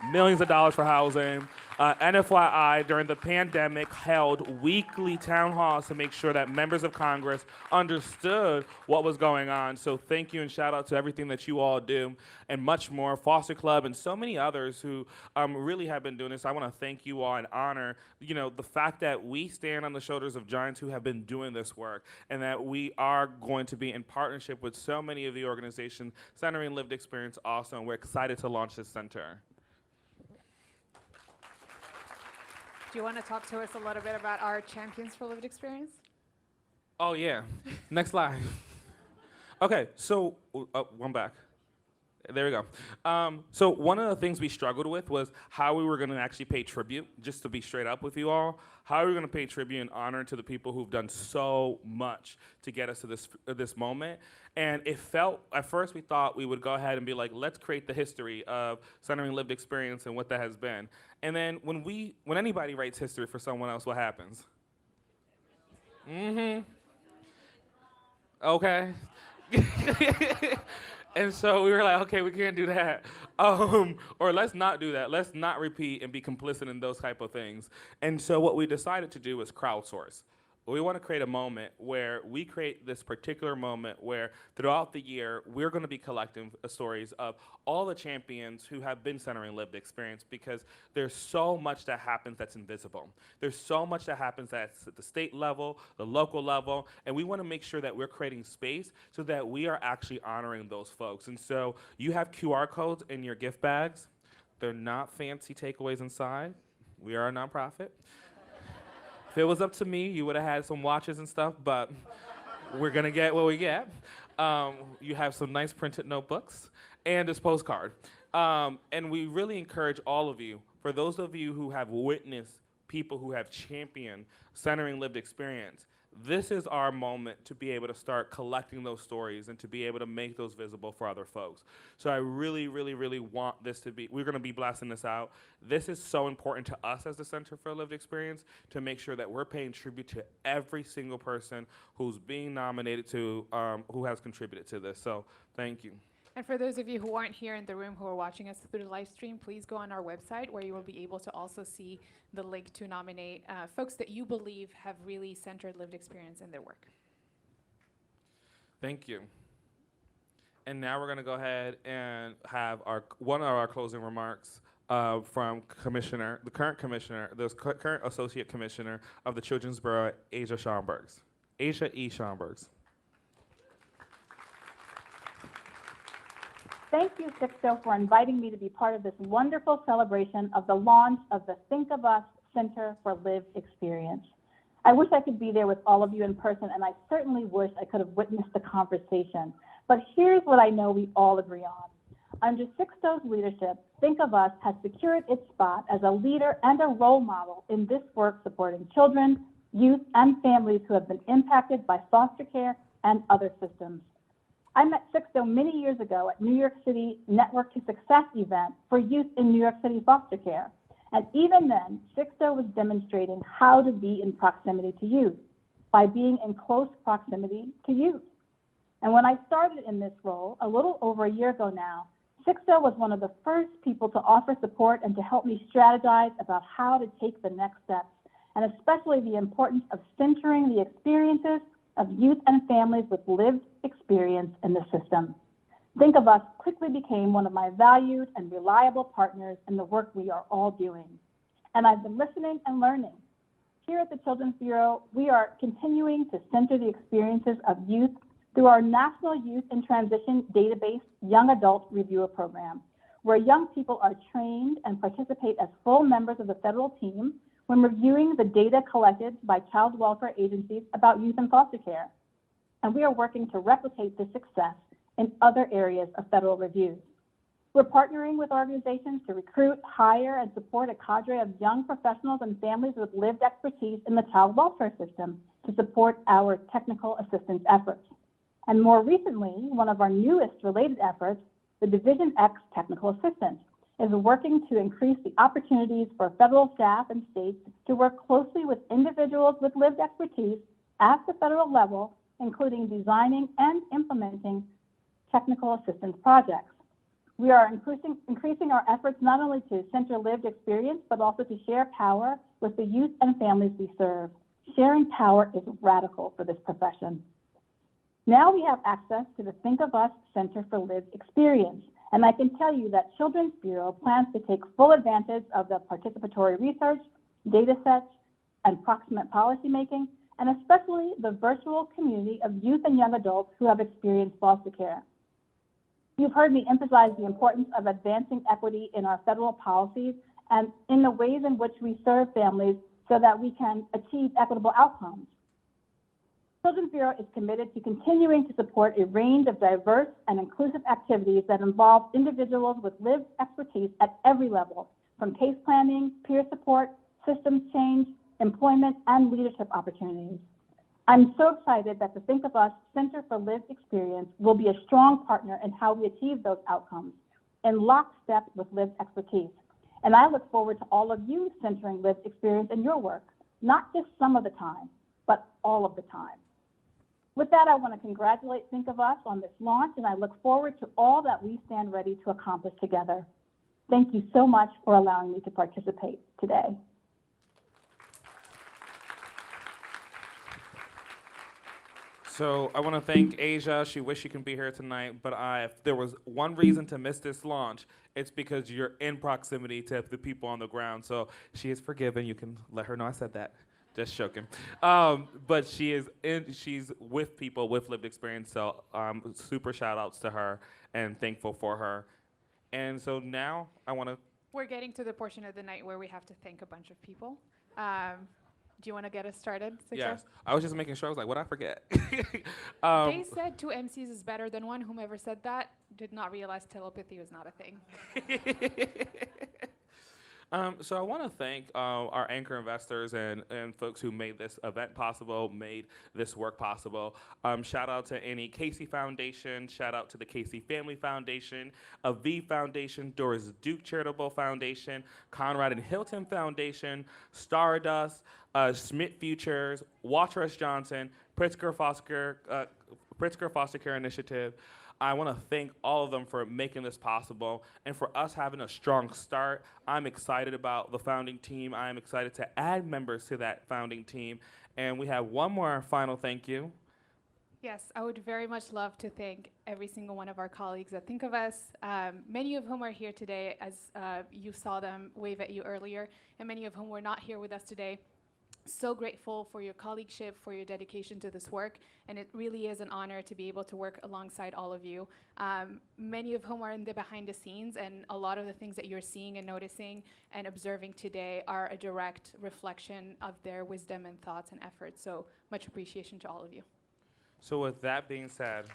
millions of dollars for housing. NFYI, during the pandemic, held weekly town halls to make sure that members of Congress understood what was going on. So thank you and shout out to everything that you all do and much more. Foster Club and so many others who really have been doing this. I want to thank you all and honor, the fact that we stand on the shoulders of giants who have been doing this work and that we are going to be in partnership with so many of the organizations centering lived experience also, and we're excited to launch this center.
Do you want to talk to us a little bit about our Champions for Lived Experience?
Oh, yeah. Next slide. Okay, so one back. There we go. So one of the things we struggled with was how we were going to actually pay tribute, just to be straight up with you all. How are we going to pay tribute and honor to the people who've done so much to get us to this moment? And it felt, at first we thought we would go ahead and be like, let's create the history of centering lived experience and what that has been. And then when anybody writes history for someone else, what happens? Okay. And so we were like, okay, we can't do that. Or let's not do that. Let's not repeat and be complicit in those type of things. And so what we decided to do was crowdsource. We want to create a moment where we create this particular moment where throughout the year, we're going to be collecting stories of all the champions who have been centering lived experience, because there's so much that happens that's invisible. There's so much that happens that's at the state level, the local level, and we want to make sure that we're creating space so that we are actually honoring those folks. And so you have QR codes in your gift bags. They're not fancy takeaways inside. We are a nonprofit. If it was up to me, you would have had some watches and stuff, but we're going to get what we get. You have some nice printed notebooks and this postcard. And we really encourage all of you, for those of you who have witnessed people who have championed centering lived experience, this is our moment to be able to start collecting those stories and to be able to make those visible for other folks. So I really, really, really want this to be, we're going to be blasting this out. This is so important to us as the Center for Lived Experience to make sure that we're paying tribute to every single person who's being nominated to, who has contributed to this. So thank you.
And for those of you who aren't here in the room who are watching us through the live stream, please go on our website where you will be able to also see the link to nominate folks that you believe have really centered lived experience in their work.
Thank you. And now we're going to go ahead and have one of our closing remarks from the current Associate Commissioner of the Children's Bureau, Asia E. Schomburgs.
Thank you, Sixto, for inviting me to be part of this wonderful celebration of the launch of the Think of Us Center for Lived Experience. I wish I could be there with all of you in person, and I certainly wish I could have witnessed the conversation. But here's what I know we all agree on. Under Sixto's leadership, Think of Us has secured its spot as a leader and a role model in this work supporting children, youth, and families who have been impacted by foster care and other systems. I met Sixto many years ago at New York City Network to Success event for youth in New York City foster care. And even then, Sixto was demonstrating how to be in proximity to youth by being in close proximity to youth. And when I started in this role a little over a year ago now, Sixto was one of the first people to offer support and to help me strategize about how to take the next steps, and especially the importance of centering the experiences of youth and families with lived experience in the system. Think of Us quickly became one of my valued and reliable partners in the work we are all doing. And I've been listening and learning. Here at the Children's Bureau, we are continuing to center the experiences of youth through our National Youth in Transition Database Young Adult Reviewer Program, where young people are trained and participate as full members of the federal team when reviewing the data collected by child welfare agencies about youth in foster care. And we are working to replicate this success in other areas of federal reviews. We're partnering with organizations to recruit, hire, and support a cadre of young professionals and families with lived expertise in the child welfare system to support our technical assistance efforts. And more recently, one of our newest related efforts, the Division X Technical Assistance, is working to increase the opportunities for federal staff and states to work closely with individuals with lived expertise at the federal level, including designing and implementing technical assistance projects. We are increasing our efforts not only to center lived experience, but also to share power with the youth and families we serve. Sharing power is radical for this profession. Now we have access to the Think of Us Center for Lived Experience, and I can tell you that Children's Bureau plans to take full advantage of the participatory research, data sets, and proximate policymaking, and especially the virtual community of youth and young adults who have experienced foster care. You've heard me emphasize the importance of advancing equity in our federal policies and in the ways in which we serve families so that we can achieve equitable outcomes. Children's Bureau is committed to continuing to support a range of diverse and inclusive activities that involve individuals with lived expertise at every level, from case planning, peer support, systems change, employment, and leadership opportunities. I'm so excited that the Think of Us Center for Lived Experience will be a strong partner in how we achieve those outcomes, in lockstep with lived expertise. And I look forward to all of you centering lived experience in your work, not just some of the time, but all of the time. With that, I want to congratulate Think of Us on this launch, and I look forward to all that we stand ready to accomplish together. Thank you so much for allowing me to participate today.
So I want to thank Asia. She wished she could be here tonight, but if there was one reason to miss this launch, it's because you're in proximity to the people on the ground. So she is forgiven. You can let her know I said that. Just joking. But she's with people with lived experience, so super shout outs to her and thankful for her. And so now I want to...
We're getting to the portion of the night where we have to thank a bunch of people. Do you want to get us started?
Yes. I was just making sure. I was like, what I forget?
They said 2 MCs is better than 1. Whomever said that did not realize telepathy was not a thing.
So I want to thank our anchor investors and folks who made this event possible, made this work possible. Shout out to any Casey Foundation, shout out to the Casey Family Foundation, Aviv Foundation, Doris Duke Charitable Foundation, Conrad and Hilton Foundation, Stardust, Schmidt Futures, Watrous Johnson, Pritzker Foster Care Initiative. I want to thank all of them for making this possible and for us having a strong start. I'm excited about the founding team. I'm excited to add members to that founding team. And we have one more final thank you.
Yes, I would very much love to thank every single one of our colleagues at Think of Us, many of whom are here today, as you saw them wave at you earlier, and many of whom were not here with us today. So grateful for your colleagueship, for your dedication to this work, and it really is an honor to be able to work alongside all of you, many of whom are in the behind the scenes, and a lot of the things that you're seeing and noticing and observing today are a direct reflection of their wisdom and thoughts and efforts. So much appreciation to all of you.
So with that being said,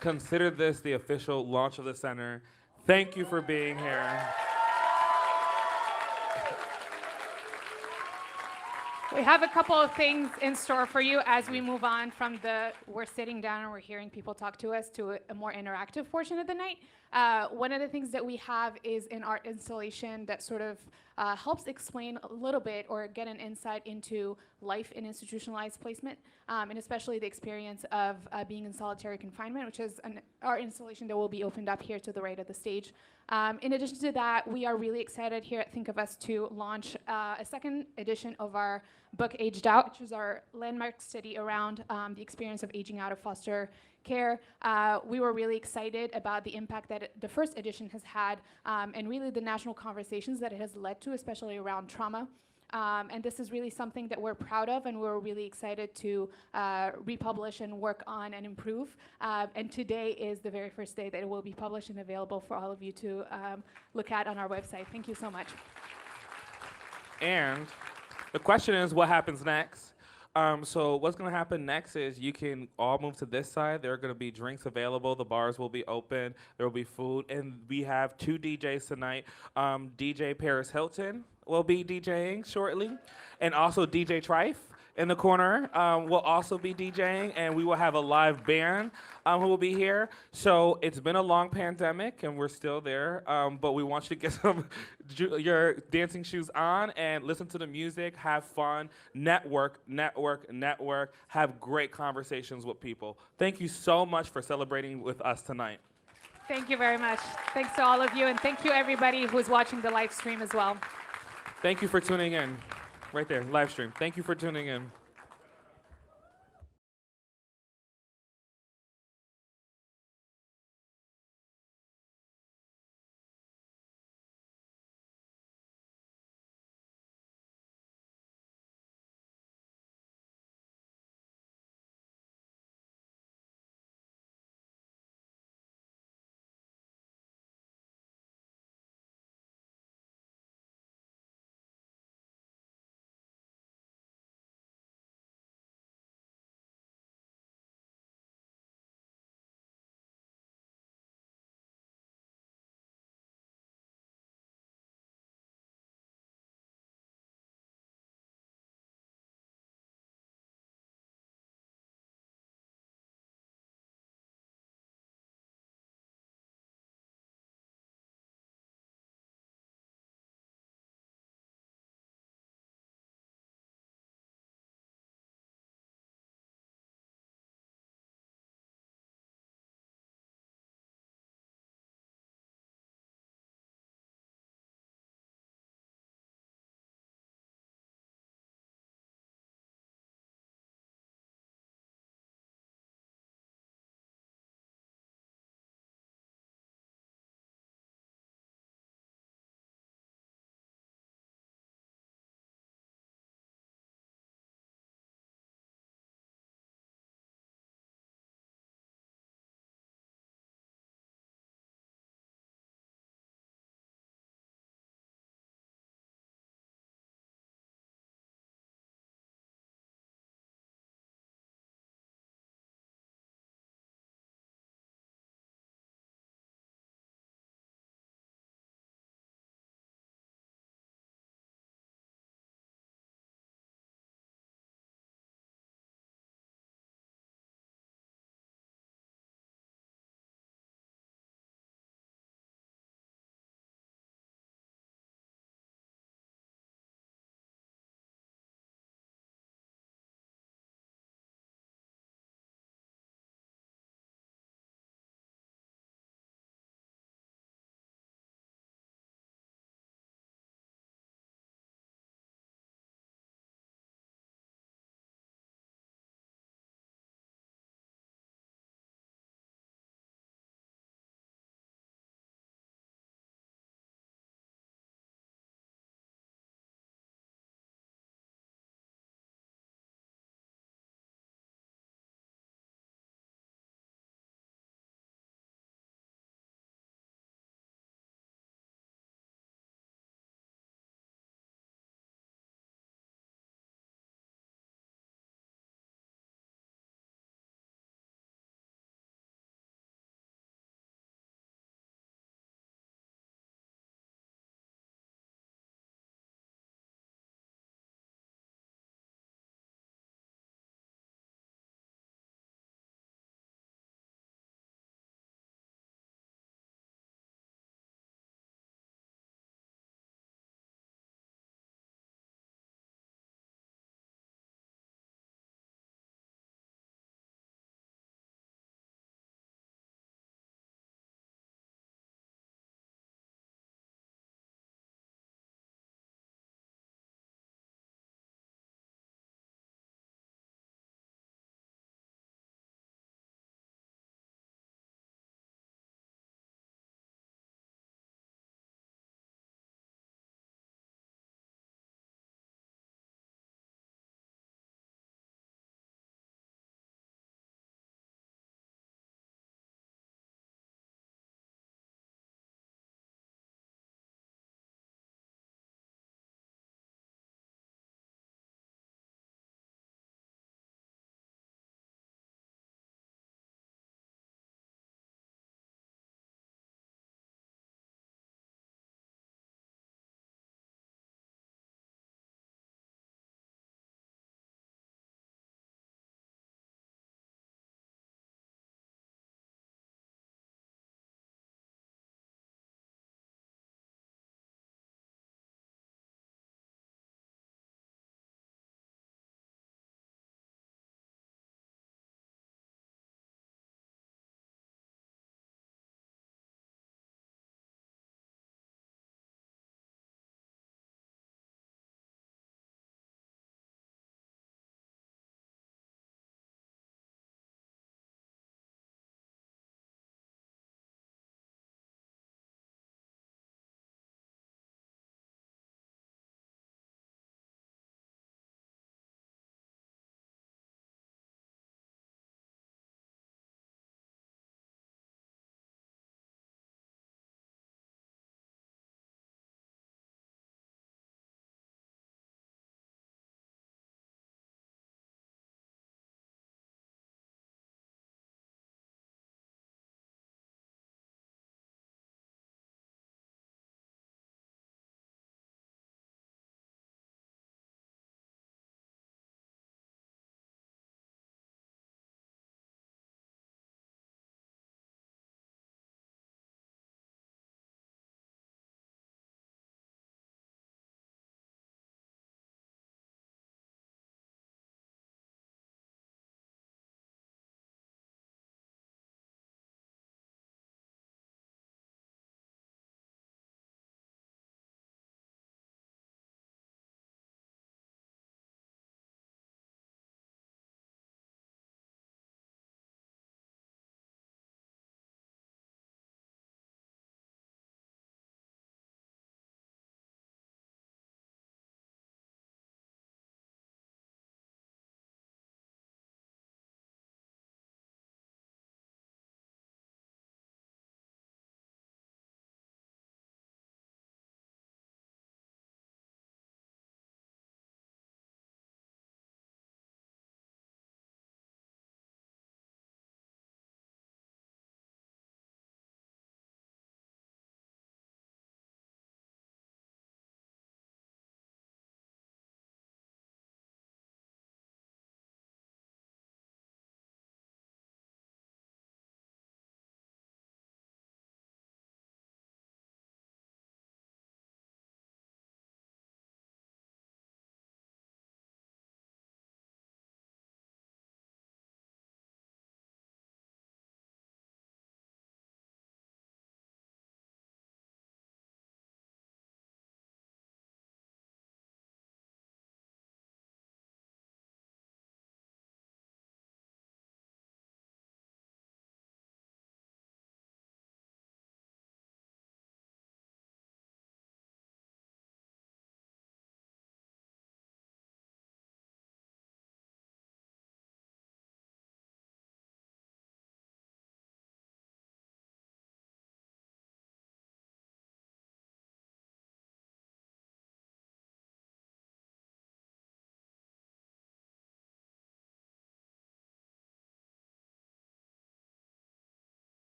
consider this the official launch of the center. Thank you for being here.
We have a couple of things in store for you as we move on from the we're sitting down and we're hearing people talk to us to a more interactive portion of the night. One of the things that we have is an art installation that sort of helps explain a little bit or get an insight into life in institutionalized placement, and especially the experience of being in solitary confinement, which is an art installation that will be opened up here to the right of the stage. In addition to that, we are really excited here at Think of Us to launch a second edition of our book, Aged Out, which is our landmark study around the experience of aging out of foster care. We were really excited about the impact that the first edition has had, and really the national conversations that it has led to, especially around trauma. And this is really something that we're proud of, and we're really excited to republish and work on and improve. And today is the very first day that it will be published and available for all of you to look at on our website. Thank you so much.
And the question is, what happens next? So what's going to happen next is you can all move to this side. There are going to be drinks available. The bars will be open. There will be food. And we have 2 DJs tonight. DJ Paris Hilton will be DJing shortly. And also DJ Tryfe. in the corner will also be DJing, and we will have a live band who will be here. So it's been a long pandemic, and we're still there, but we want you to get your dancing shoes on and listen to the music, have fun, network, have great conversations with people. Thank you so much for celebrating with us tonight.
Thank you very much. Thanks to all of you, and thank you everybody who's watching the live stream as well.
Thank you for tuning in. Right there, live stream. Thank you for tuning in.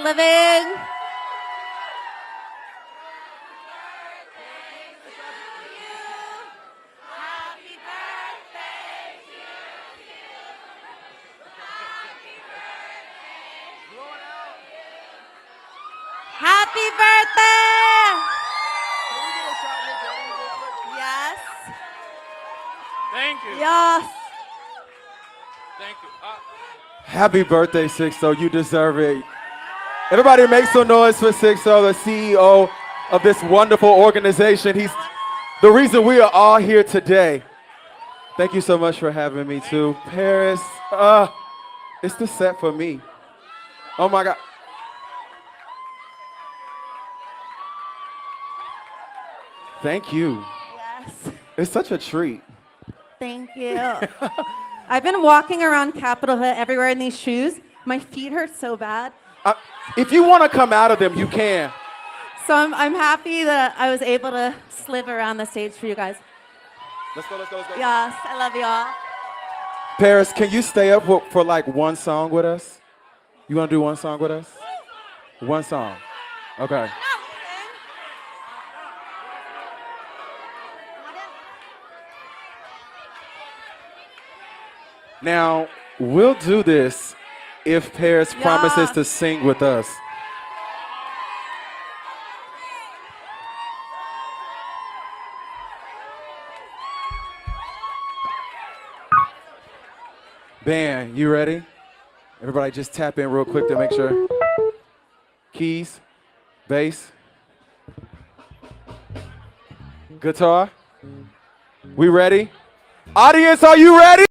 living. Happy birthday! Yes.
Thank you.
Yes.
Thank you.
Happy birthday, Sixto. You deserve it. Everybody make some noise for Sixto, the CEO of this wonderful organization. He's the reason we are all here today. Thank you so much for having me, too. Paris, it's the set for me. Oh, my God. Thank you.
Yes.
It's such a treat.
Thank you. I've been walking around Capitol Hill everywhere in these shoes. My feet hurt so bad.
If you want to come out of them, you can.
So I'm happy that I was able to slip around the stage for you guys.
Let's go, let's go, let's go.
Yes, I love you all.
Paris, can you stay up for like one song with us? You want to do one song with us? One song. Okay. Now, we'll do this if Paris promises to sing with us. Band, you ready? Everybody just tap in real quick to make sure. Keys, bass, guitar. We ready? Audience, are you ready?